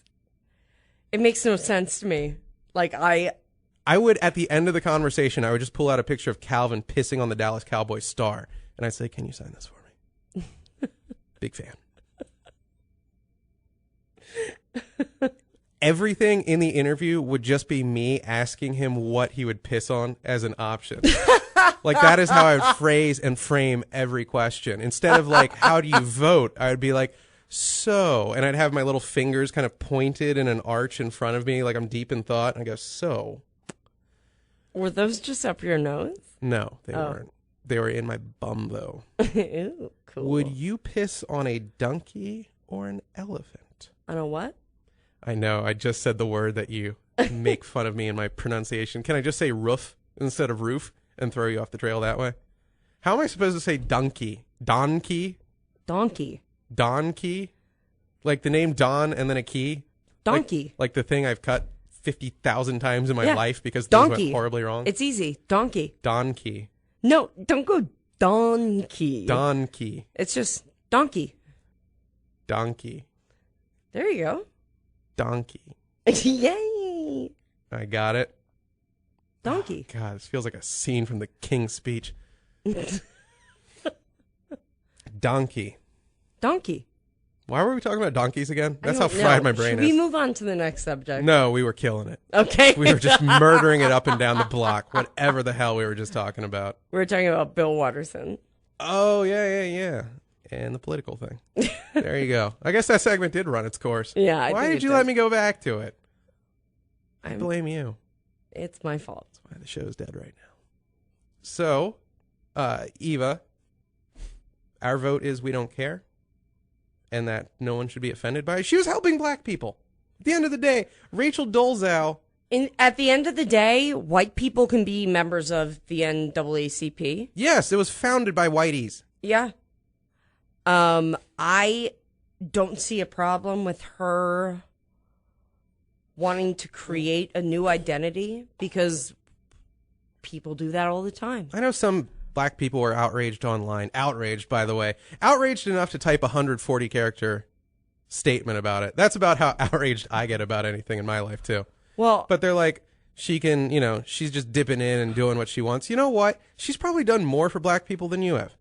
Speaker 2: it makes no sense to me. Like I
Speaker 1: would, at the end of the conversation, I would just pull out a picture of Calvin pissing on the Dallas Cowboys star. And I'd say, can you sign this for me? Big fan. Everything in the interview would just be me asking him what he would piss on as an option. Like, that is how I would phrase and frame every question. Instead of like, how do you vote? I would be like, so, and I'd have my little fingers kind of pointed in an arch in front of me, like I'm deep in thought. And I go, so.
Speaker 2: Were those just up your nose?
Speaker 1: No, they weren't. They were in my bum, though.
Speaker 2: Ew, cool.
Speaker 1: Would you piss on a donkey or an elephant?
Speaker 2: On a what?
Speaker 1: I know. I just said the word that you make fun of me in my pronunciation. Can I just say roof instead of roof and throw you off the trail that way? How am I supposed to say donkey? Donkey?
Speaker 2: Donkey.
Speaker 1: Donkey? Like the name Don and then a key?
Speaker 2: Donkey.
Speaker 1: Like the thing I've cut 50,000 times in my life because things
Speaker 2: donkey.
Speaker 1: went horribly wrong?
Speaker 2: It's easy. Donkey.
Speaker 1: Donkey.
Speaker 2: No, don't go donkey.
Speaker 1: Donkey.
Speaker 2: It's just donkey.
Speaker 1: Donkey.
Speaker 2: There you go.
Speaker 1: Donkey.
Speaker 2: Yay.
Speaker 1: I got it.
Speaker 2: Donkey.
Speaker 1: Oh, God, this feels like a scene from the King's Speech. Donkey.
Speaker 2: Donkey.
Speaker 1: Why were we talking about donkeys again? That's how fried my brain is.
Speaker 2: Should we move on to the next subject?
Speaker 1: No, we were killing it.
Speaker 2: Okay.
Speaker 1: We were just murdering it up and down the block, whatever the hell we were just talking about.
Speaker 2: We were talking about Bill Watterson.
Speaker 1: Oh, yeah. And the political thing. There you go. I guess that segment did run its course.
Speaker 2: Yeah.
Speaker 1: Why did you let me go back to it? I blame you.
Speaker 2: It's my fault.
Speaker 1: That's why the show's dead right now. So, Eva, our vote is we don't care, and that no one should be offended by it. She was helping black people. At the end of the day, Rachel Dolezal.
Speaker 2: At the end of the day, white people can be members of the NAACP.
Speaker 1: Yes, it was founded by whiteys.
Speaker 2: Yeah. I don't see a problem with her wanting to create a new identity because people do that all the time.
Speaker 1: I know some black people were outraged online. Outraged, by the way. Outraged enough to type a 140-character statement about it. That's about how outraged I get about anything in my life, too.
Speaker 2: Well,
Speaker 1: but they're like, she can, she's just dipping in and doing what she wants. You know what? She's probably done more for black people than you have.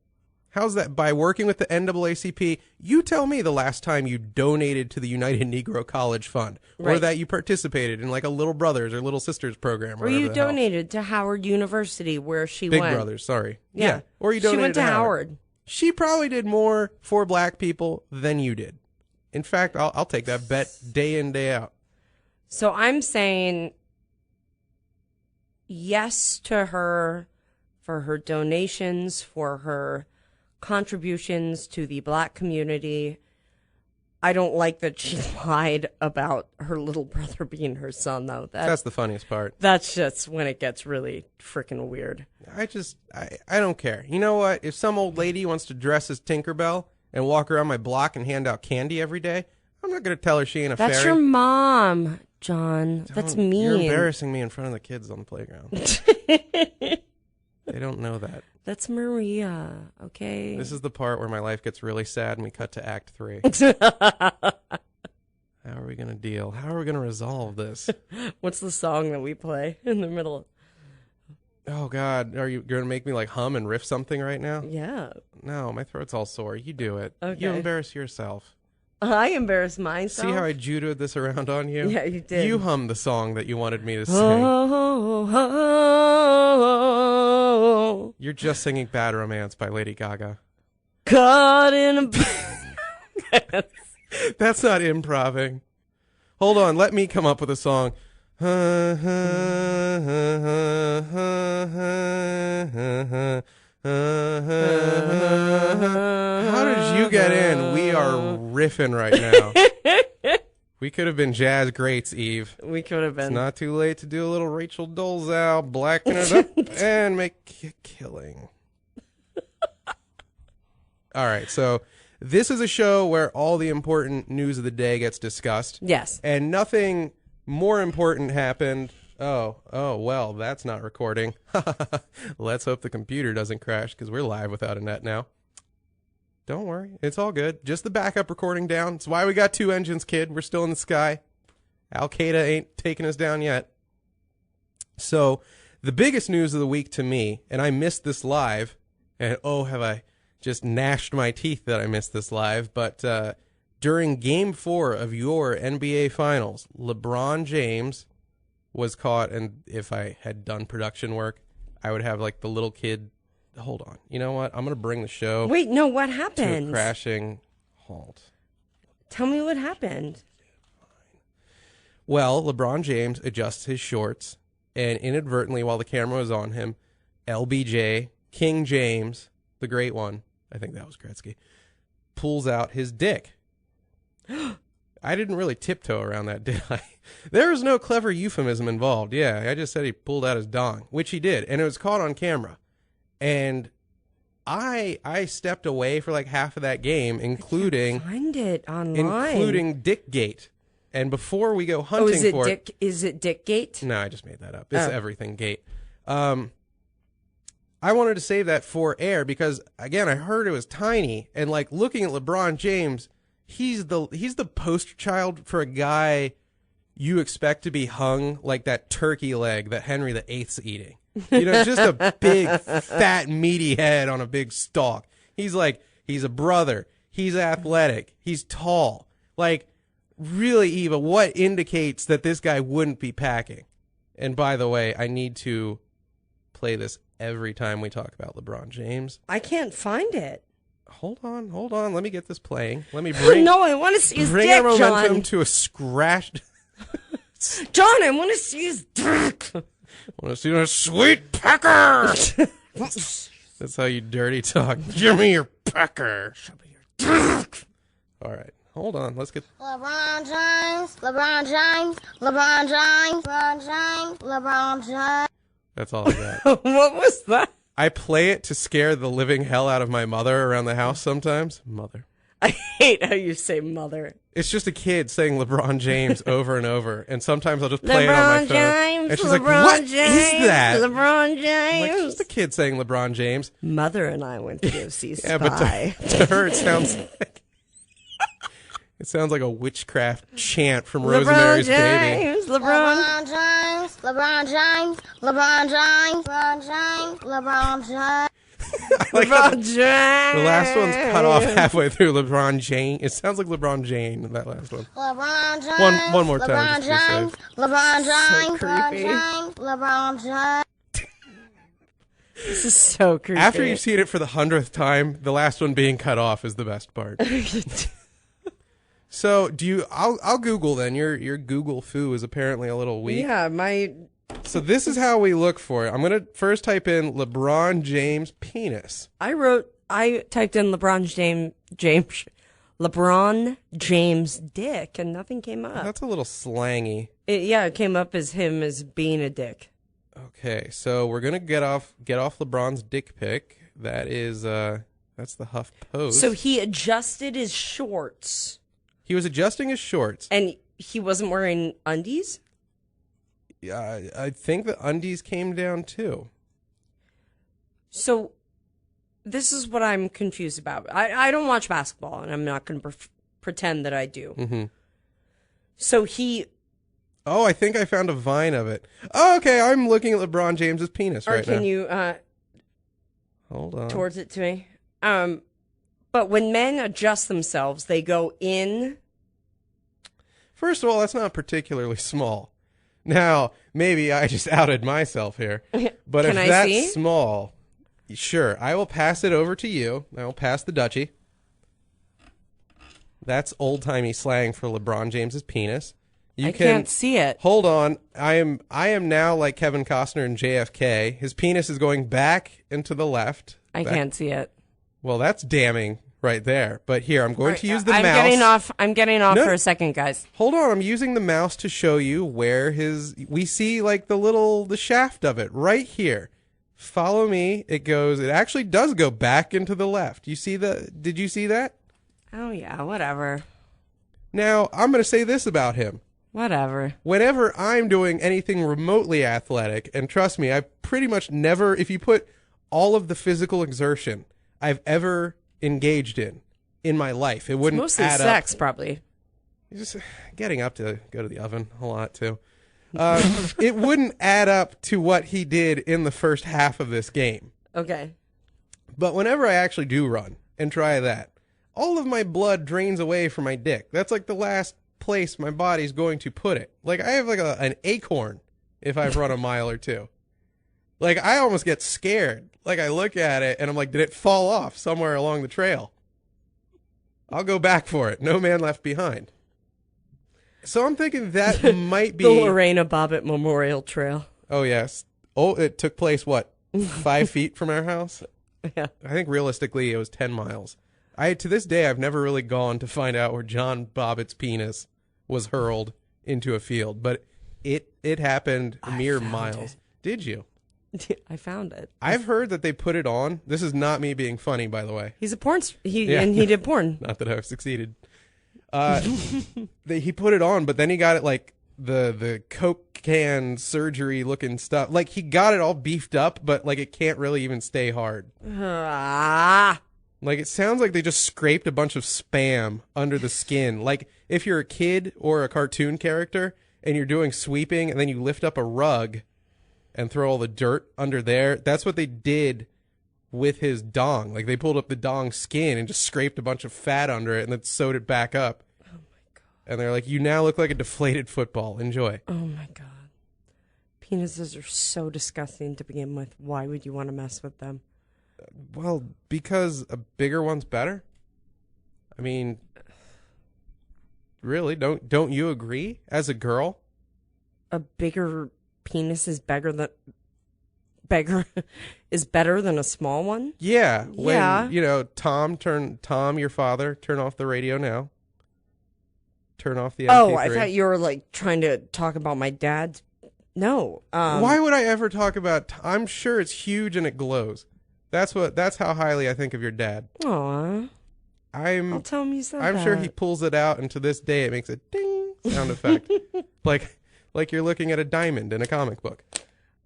Speaker 1: How's that? By working with the NAACP, you tell me the last time you donated to the United Negro College Fund, or that you participated in like a Little Brothers or Little Sisters program. Or
Speaker 2: you donated to Howard University where she
Speaker 1: went.
Speaker 2: Big
Speaker 1: Brothers, sorry.
Speaker 2: Yeah.
Speaker 1: Or you donated
Speaker 2: she went to Howard.
Speaker 1: She probably did more for black people than you did. In fact, I'll take that bet day in, day out.
Speaker 2: So I'm saying yes to her for her donations, for her contributions to the black community. I don't like that she lied about her little brother being her son, though.
Speaker 1: That's the funniest part.
Speaker 2: That's just when it gets really freaking weird.
Speaker 1: I don't care. You know what? If some old lady wants to dress as Tinkerbell and walk around my block and hand out candy every day, I'm not going to tell her she ain't a fairy.
Speaker 2: That's your mom, John. That's mean.
Speaker 1: You're embarrassing me in front of the kids on the playground. They don't know that.
Speaker 2: That's Maria, okay?
Speaker 1: This is the part where my life gets really sad and we cut to Act 3. How are we going to deal? How are we going to resolve this?
Speaker 2: What's the song that we play in the middle?
Speaker 1: Oh, God. Are you going to make me like hum and riff something right now?
Speaker 2: Yeah.
Speaker 1: No, my throat's all sore. You do it.
Speaker 2: Okay.
Speaker 1: You embarrass yourself.
Speaker 2: I embarrass myself.
Speaker 1: See how I judoed this around on you?
Speaker 2: Yeah, you did.
Speaker 1: You hum the song that you wanted me to sing.
Speaker 2: Oh, oh,
Speaker 1: You're just singing Bad Romance by Lady Gaga.
Speaker 2: Caught in a...
Speaker 1: That's not improving. Hold on, let me come up with a song. How did you get in? We are riffing right now. We could have been jazz greats, Eve.
Speaker 2: We could have been.
Speaker 1: It's not too late to do a little Rachel Dolezal, blacken it up, and make a killing. All right, so this is a show where all the important news of the day gets discussed.
Speaker 2: Yes.
Speaker 1: And nothing more important happened. Oh, well, that's not recording. Let's hope the computer doesn't crash because we're live without a net now. Don't worry. It's all good. Just the backup recording down. It's why we got two engines, kid. We're still in the sky. Al-Qaeda ain't taking us down yet. So the biggest news of the week to me, and I missed this live, and oh, have I just gnashed my teeth that I missed this live, but during Game 4 of your NBA Finals, LeBron James was caught, and if I had done production work, I would have like the little kid. Hold on. You know what? I'm going to bring the show.
Speaker 2: Wait, no, what happened?
Speaker 1: To a crashing halt.
Speaker 2: Tell me what happened.
Speaker 1: Well, LeBron James adjusts his shorts, and inadvertently, while the camera was on him, LBJ, King James, the great one, I think that was Gretzky, pulls out his dick. I didn't really tiptoe around that, did I? There was no clever euphemism involved. Yeah, I just said he pulled out his dong, which he did, and it was caught on camera. And I stepped away for like half of that game, including
Speaker 2: find it online,
Speaker 1: including Dickgate. And before we go hunting for it,
Speaker 2: is it Dickgate?
Speaker 1: No, I just made that up. It's everything gate. I wanted to save that for air because again, I heard it was tiny, and like looking at LeBron James, he's the poster child for a guy you expect to be hung like that turkey leg that Henry VIII's eating. You know, just a big, fat, meaty head on a big stalk. He's a brother. He's athletic. He's tall. Like, really, Eva, what indicates that this guy wouldn't be packing? And by the way, I need to play this every time we talk about LeBron James.
Speaker 2: I can't find it.
Speaker 1: Hold on. Let me get this playing. Let me bring.
Speaker 2: No, I want to see his dick,
Speaker 1: Bring our momentum
Speaker 2: John.
Speaker 1: to a scratch.
Speaker 2: John, I want to see his dick.
Speaker 1: I want to see a sweet pecker. That's how you dirty talk. Give me your pecker. All right. Hold on. Let's get...
Speaker 3: LeBron James, LeBron James, LeBron James, LeBron James, LeBron James.
Speaker 1: That's all I got.
Speaker 2: What was that?
Speaker 1: I play it to scare the living hell out of my mother around the house sometimes. Mother.
Speaker 2: I hate how you say mother.
Speaker 1: It's just a kid saying LeBron James over and over. And sometimes I'll just play it on my phone.
Speaker 2: James,
Speaker 1: and she's
Speaker 2: LeBron
Speaker 1: like, what
Speaker 2: James,
Speaker 1: is that?
Speaker 2: LeBron
Speaker 1: I'm
Speaker 2: James.
Speaker 1: like, just a kid saying LeBron James.
Speaker 2: Mother and I went to go see Spy.
Speaker 1: Yeah, but to her it sounds like... It sounds like a witchcraft chant from Rosemary's Baby.
Speaker 3: LeBron James, LeBron James, LeBron James, LeBron James, LeBron James.
Speaker 1: Like
Speaker 2: LeBron James.
Speaker 1: The last one's cut off halfway through. LeBron James. It sounds like LeBron Jane, that last one.
Speaker 3: LeBron James.
Speaker 1: One more time.
Speaker 3: LeBron
Speaker 1: Just to be
Speaker 3: James.
Speaker 1: safe.
Speaker 3: LeBron
Speaker 2: So
Speaker 3: James. LeBron
Speaker 2: creepy.
Speaker 3: James. LeBron James.
Speaker 2: This is so creepy.
Speaker 1: After you've seen it for the 100th time, the last one being cut off is the best part. So I'll Google then. Your Google foo is apparently a little weak.
Speaker 2: Yeah,
Speaker 1: So this is how we look for it. I'm going to first type in LeBron James penis.
Speaker 2: I typed in LeBron James dick, and nothing came up.
Speaker 1: That's a little slangy.
Speaker 2: It came up as him as being a dick.
Speaker 1: Okay, so we're going to get off LeBron's dick pic. That is that's the Huff Post.
Speaker 2: So he adjusted his shorts.
Speaker 1: He was adjusting his shorts.
Speaker 2: And he wasn't wearing undies?
Speaker 1: Yeah, I think the undies came down too.
Speaker 2: So this is what I'm confused about. I don't watch basketball, and I'm not going to pretend that I do.
Speaker 1: Mm-hmm.
Speaker 2: So he...
Speaker 1: Oh, I think I found a vine of it. Oh, okay, I'm looking at LeBron James's penis right now.
Speaker 2: Or can you...
Speaker 1: Hold on.
Speaker 2: Towards it to me. But when men adjust themselves, they go in...
Speaker 1: First of all, that's not particularly small. Now, maybe I just outed myself here. But if that's small, sure, I will pass it over to you. I will pass the Dutchie. That's old-timey slang for LeBron James's penis.
Speaker 2: Can't see it.
Speaker 1: Hold on. I am now like Kevin Costner in JFK. His penis is going back and to the left.
Speaker 2: I can't see it.
Speaker 1: Well, that's damning right there. But here, I'm going to use the mouse.
Speaker 2: I'm getting off for a second, guys.
Speaker 1: Hold on. I'm using the mouse to show you where we see like the shaft of it right here. Follow me. It actually does go back into the left. Did you see that?
Speaker 2: Oh, yeah, whatever.
Speaker 1: Now, I'm going to say this about him.
Speaker 2: Whatever.
Speaker 1: Whenever I'm doing anything remotely athletic, and trust me, I pretty much never, if you put all of the physical exertion I've ever engaged in my life, it wouldn't
Speaker 2: mostly
Speaker 1: add
Speaker 2: sex,
Speaker 1: up.
Speaker 2: Probably.
Speaker 1: Just getting up to go to the oven a lot, too. It wouldn't add up to what he did in the first half of this game.
Speaker 2: Okay.
Speaker 1: But whenever I actually do run and try that, all of my blood drains away from my dick. That's like the last place my body's going to put it. Like I have like an acorn if I've run a mile or two. Like I almost get scared. Like I look at it and I'm like, did it fall off somewhere along the trail? I'll go back for it. No man left behind. So I'm thinking that might be
Speaker 2: the Lorena Bobbitt Memorial Trail.
Speaker 1: Oh yes. Oh, it took place what? 5 feet from our house?
Speaker 2: Yeah.
Speaker 1: I think realistically it was 10 miles. To this day, I've never really gone to find out where John Bobbitt's penis was hurled into a field, but it happened mere miles. Did you?
Speaker 2: I found it.
Speaker 1: I've heard that they put it on. This is not me being funny, by the way.
Speaker 2: He's a porn and he did porn.
Speaker 1: Not that I've succeeded. He put it on, but then he got it like the Coke can surgery looking stuff. Like he got it all beefed up, but like it can't really even stay hard. Like, it sounds like they just scraped a bunch of Spam under the skin. Like, if you're a kid or a cartoon character and you're doing sweeping and then you lift up a rug and throw all the dirt under there, that's what they did with his dong. Like, they pulled up the dong skin and just scraped a bunch of fat under it and then sewed it back up.
Speaker 2: Oh, my God.
Speaker 1: And they're like, you now look like a deflated football. Enjoy.
Speaker 2: Oh, my God. Penises are so disgusting to begin with. Why would you want to mess with them?
Speaker 1: Well, because a bigger one's better. I mean, really, don't you agree? As a girl,
Speaker 2: a bigger penis is better than bigger is better than a small one?
Speaker 1: Yeah.
Speaker 2: Yeah.
Speaker 1: When, Tom, your father, turn off the radio now. Turn off the MP3.
Speaker 2: Oh, I thought you were like trying to talk about my dad's. No.
Speaker 1: Why would I ever talk about? I'm sure it's huge and it glows. That's how highly I think of your dad.
Speaker 2: Aw. I'll tell him you said that.
Speaker 1: I'm sure he pulls it out, and to this day it makes a ding sound effect, like you're looking at a diamond in a comic book.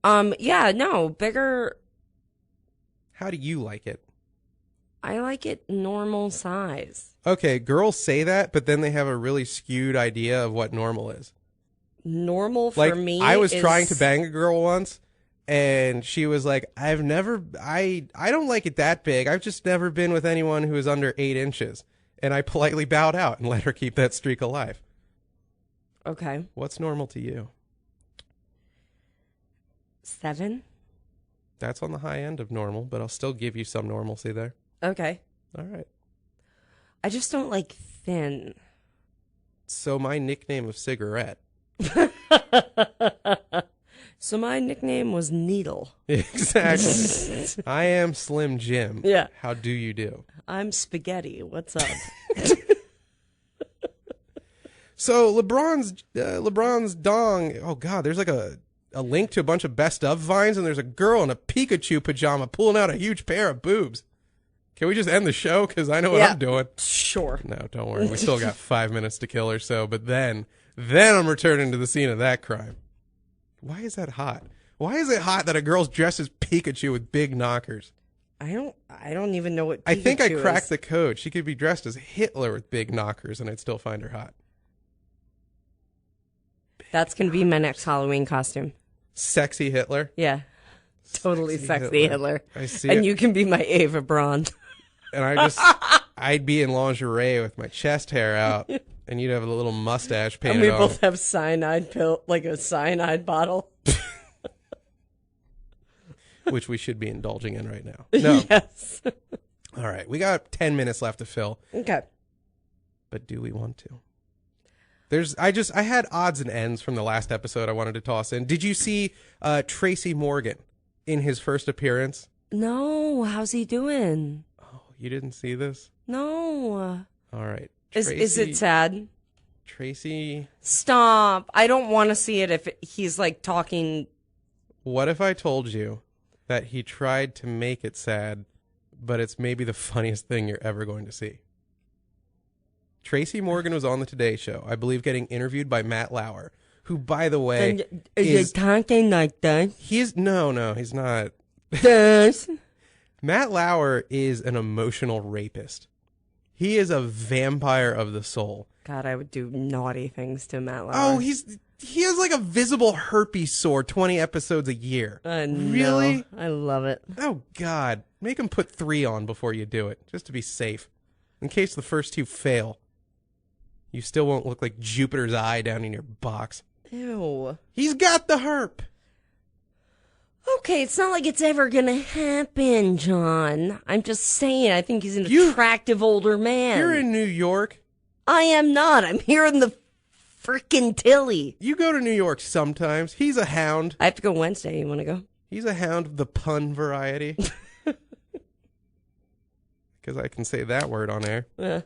Speaker 2: Yeah, no, bigger.
Speaker 1: How do you like it?
Speaker 2: I like it normal size.
Speaker 1: Okay, girls say that, but then they have a really skewed idea of what normal is.
Speaker 2: Normal for me
Speaker 1: I was trying to bang a girl once, and she was like, I don't like it that big. I've just never been with anyone who is under 8 inches. And I politely bowed out and let her keep that streak alive.
Speaker 2: Okay.
Speaker 1: What's normal to you?
Speaker 2: 7.
Speaker 1: That's on the high end of normal, but I'll still give you some normalcy there.
Speaker 2: Okay.
Speaker 1: All right.
Speaker 2: I just don't like thin.
Speaker 1: So my nickname of cigarette.
Speaker 2: So my nickname was Needle.
Speaker 1: Exactly. I am Slim Jim.
Speaker 2: Yeah.
Speaker 1: How do you do?
Speaker 2: I'm Spaghetti. What's up?
Speaker 1: So LeBron's dong. Oh God, there's like a link to a bunch of best of vines, and there's a girl in a Pikachu pajama pulling out a huge pair of boobs. Can we just end the show? Because I know what I'm doing.
Speaker 2: Sure.
Speaker 1: No, don't worry. We still got 5 minutes to kill or so. But then I'm returning to the scene of that crime. Why is that hot? Why is it hot that a girl's dressed as Pikachu with big knockers?
Speaker 2: I don't even know what Pikachu
Speaker 1: I think I cracked
Speaker 2: is.
Speaker 1: the code. She could be dressed as Hitler with big knockers, and I'd still find her hot.
Speaker 2: That's going to be my next Halloween costume.
Speaker 1: Sexy Hitler?
Speaker 2: Yeah. Totally sexy Hitler.
Speaker 1: I see
Speaker 2: and
Speaker 1: it.
Speaker 2: you can be my Ava Braun.
Speaker 1: And I'd be in lingerie with my chest hair out, and you'd have a little mustache painted on.
Speaker 2: And we both have cyanide like a cyanide bottle.
Speaker 1: Which we should be indulging in right now. No.
Speaker 2: Yes.
Speaker 1: All right. We got 10 minutes left to fill.
Speaker 2: Okay.
Speaker 1: But do we want to? I had odds and ends from the last episode I wanted to toss in. Did you see Tracy Morgan in his first appearance?
Speaker 2: No. How's he doing?
Speaker 1: Oh, you didn't see this?
Speaker 2: No.
Speaker 1: All right.
Speaker 2: Is it sad?
Speaker 1: Tracy.
Speaker 2: Stop. I don't want to see it if he's like talking.
Speaker 1: What if I told you that he tried to make it sad, but it's maybe the funniest thing you're ever going to see? Tracy Morgan was on the Today Show, I believe, getting interviewed by Matt Lauer, who, by the way,
Speaker 2: is talking like that.
Speaker 1: No, he's not.
Speaker 2: Yes. Matt
Speaker 1: Lauer is an emotional rapist. He is a vampire of the soul.
Speaker 2: God, I would do naughty things to Matt Lauer.
Speaker 1: Oh, he has like a visible herpes sore 20 episodes a year. Really?
Speaker 2: I love it.
Speaker 1: Oh, God. Make him put 3 on before you do it, just to be safe. In case the first 2 fail. You still won't look like Jupiter's eye down in your box.
Speaker 2: Ew.
Speaker 1: He's got the herp.
Speaker 2: Okay, it's not like it's ever gonna happen, John. I'm just saying, I think he's an attractive older man.
Speaker 1: You're in New York.
Speaker 2: I am not. I'm here in the frickin' Tilly.
Speaker 1: You go to New York sometimes. He's a hound.
Speaker 2: I have to go Wednesday. You want to go?
Speaker 1: He's a hound of the pun variety. Because I can say that word on air.
Speaker 2: Yeah.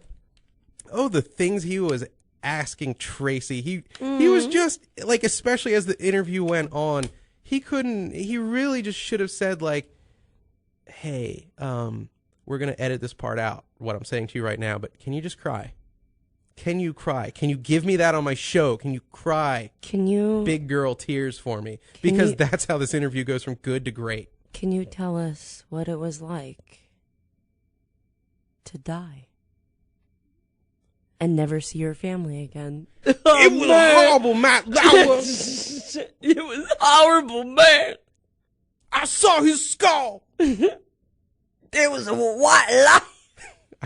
Speaker 1: Oh, the things he was asking Tracy. He was just, like, especially as the interview went on, he really just should have said, like, hey, we're going to edit this part out, what I'm saying to you right now, but can you just cry? Can you cry? Can you give me that on my show? Can you cry?
Speaker 2: Can you?
Speaker 1: Big girl tears for me. Because that's how this interview goes from good to great.
Speaker 2: Can you tell us what it was like to die and never see your family again?
Speaker 1: It was horrible, Matt Lauer.
Speaker 2: It was horrible, man.
Speaker 1: I saw his skull.
Speaker 2: There was a white light.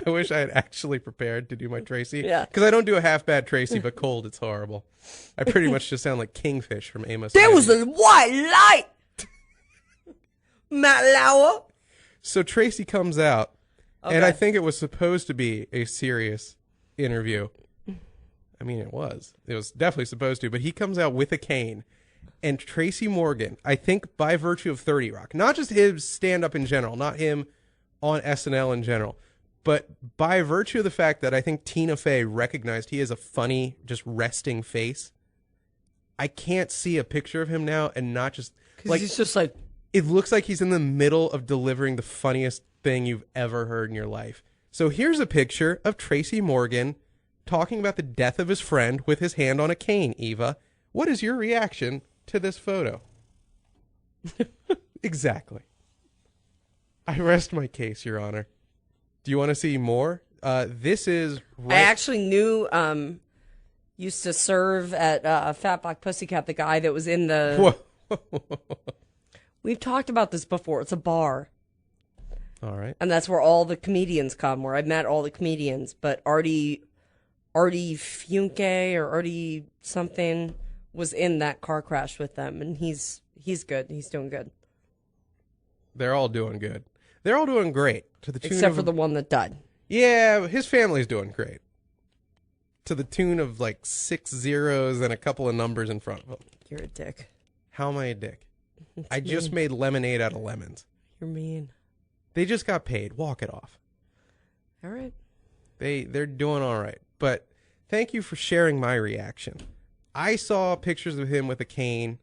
Speaker 1: I wish I had actually prepared to do my Tracy.
Speaker 2: Yeah.
Speaker 1: Because I don't do a half-bad Tracy, but cold, it's horrible. I pretty much just sound like Kingfish from Amos.
Speaker 2: There was a white light. Matt Lauer.
Speaker 1: So Tracy comes out,
Speaker 2: okay.
Speaker 1: and I think it was supposed to be a serious interview. I mean, it was. It was definitely supposed to, but he comes out with a cane, And Tracy Morgan, I think by virtue of 30 Rock, not just his stand-up in general, not him on SNL in general, but by virtue of the fact that I think Tina Fey recognized he has a funny, just resting face, I can't see a picture of him now and not just... like
Speaker 2: he's just like...
Speaker 1: It looks like he's in the middle of delivering the funniest thing you've ever heard in your life. So here's a picture of Tracy Morgan talking about the death of his friend with his hand on a cane, Eva. What is your reaction to this photo? Exactly. I rest my case, Your Honor. Do you want to see more? This is...
Speaker 2: I actually knew, used to serve at Fat Black Pussycat, the guy that was in the... We've talked about this before. It's a bar.
Speaker 1: All right.
Speaker 2: And that's where all the comedians come, where I've met all the comedians. But Artie Funke or Artie something was in that car crash with them. And he's good. He's doing good.
Speaker 1: They're all doing good. They're all doing great. To the tune
Speaker 2: Except for the one that died.
Speaker 1: Yeah, his family's doing great. To the tune of like 6 zeros and a couple of numbers in front of them.
Speaker 2: You're a dick.
Speaker 1: How am I a dick? I just made lemonade out of lemons.
Speaker 2: You're mean.
Speaker 1: They just got paid. Walk it off.
Speaker 2: All right.
Speaker 1: They're doing all right. But thank you for sharing my reaction. I saw pictures of him with a cane.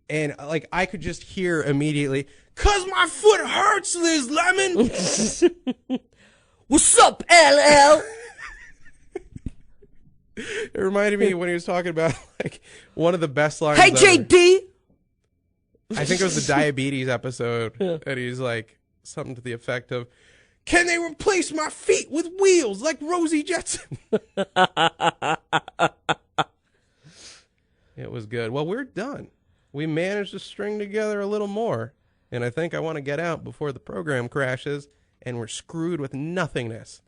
Speaker 1: And like I could just hear immediately, "'Cause my foot hurts, Liz Lemon."
Speaker 2: What's up, LL?
Speaker 1: It reminded me when he was talking about like one of the best lines.
Speaker 2: Hey, JD.
Speaker 1: I think it was the diabetes episode, and he's like something to the effect of, "Can they replace my feet with wheels like Rosie Jetson?" It was good. Well, we're done. We managed to string together a little more, and I think I want to get out before the program crashes, and we're screwed with nothingness.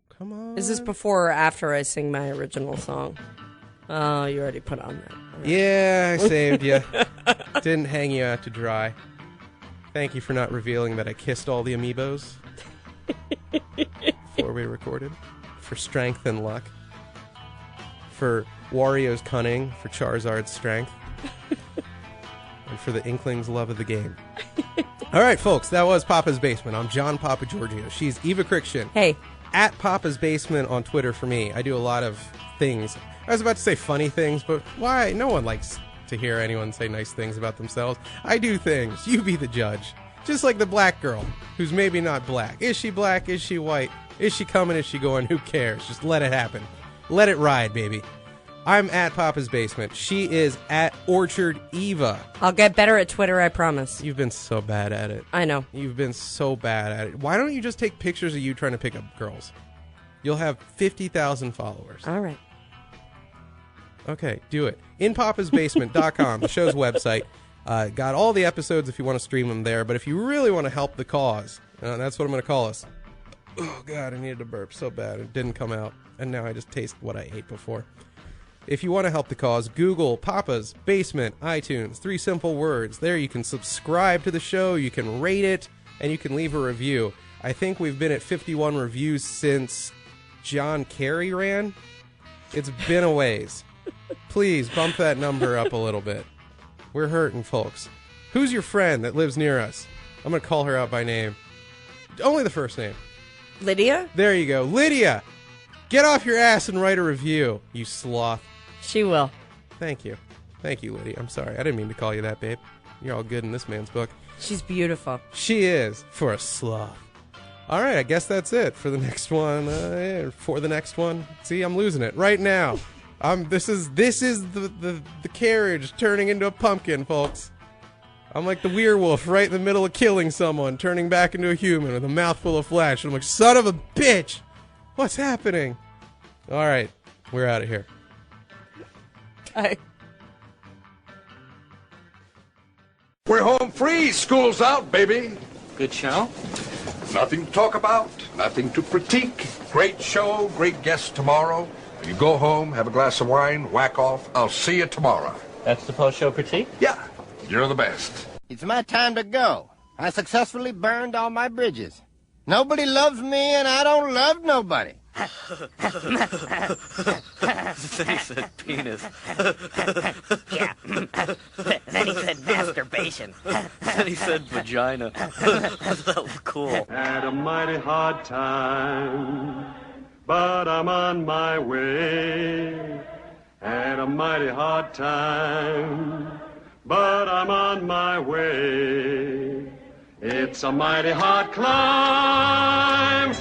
Speaker 1: Come on.
Speaker 2: Is this before or after I sing my original song? Oh, you already put on that. Right.
Speaker 1: Yeah, I saved you. Didn't hang you out to dry. Thank you for not revealing that I kissed all the amiibos before we recorded. For strength and luck. For Wario's cunning. For Charizard's strength. And for the Inkling's love of the game. All right, folks, that was Papa's Basement. I'm John Papa Giorgio. She's Eva Crichton.
Speaker 2: Hey.
Speaker 1: At Papa's Basement on Twitter for me. I do a lot of things. I was about to say funny things, but why? No one likes to hear anyone say nice things about themselves. I do things. You be the judge. Just like the black girl, who's maybe not black. Is she black? Is she white? Is she coming? Is she going? Who cares? Just let it happen. Let it ride, baby. I'm at Papa's Basement. She is at Orchard Eva.
Speaker 2: I'll get better at Twitter, I promise.
Speaker 1: You've been so bad at it.
Speaker 2: I know.
Speaker 1: You've been so bad at it. Why don't you just take pictures of you trying to pick up girls? You'll have 50,000 followers.
Speaker 2: All right.
Speaker 1: Okay, do it. InPapasBasement.com, the show's website. Got all the episodes if you want to stream them there. But if you really want to help the cause, that's what I'm going to call us. Oh, God, I needed to burp so bad. It didn't come out. And now I just taste what I ate before. If you want to help the cause, Google Papa's Basement, iTunes, 3 simple words. There you can subscribe to the show, you can rate it, and you can leave a review. I think we've been at 51 reviews since John Kerry ran. It's been a ways. Please bump that number up a little bit. We're hurting, folks. Who's your friend that lives near us? I'm going to call her out by name. Only the first name.
Speaker 2: Lydia?
Speaker 1: There you go. Lydia! Get off your ass and write a review, you sloth.
Speaker 2: She will.
Speaker 1: Thank you. Thank you, Lydia. I'm sorry. I didn't mean to call you that, babe. You're all good in this man's book.
Speaker 2: She's beautiful.
Speaker 1: She is, for a sloth. All right, I guess that's it for the next one. For the next one. See, I'm losing it right now. This is the carriage turning into a pumpkin, folks. I'm like the werewolf right in the middle of killing someone, turning back into a human with a mouthful of flesh. I'm like, son of a bitch! What's happening? All right, we're out of here.
Speaker 2: Bye.
Speaker 4: We're home free. School's out, baby.
Speaker 5: Good show?
Speaker 4: Nothing to talk about, nothing to critique. Great show, great guests tomorrow. You go home, have a glass of wine, whack off. I'll see you tomorrow.
Speaker 5: That's the post-show critique?
Speaker 4: Yeah, you're the best.
Speaker 6: It's my time to go. I successfully burned all my bridges. Nobody loves me, and I don't love nobody. Then he said penis.
Speaker 7: Yeah. Then he said masturbation.
Speaker 6: Then he said vagina. That was cool.
Speaker 8: Had a mighty hard time, but I'm on my way. Had a mighty hard time, but I'm on my way. It's a mighty hard climb.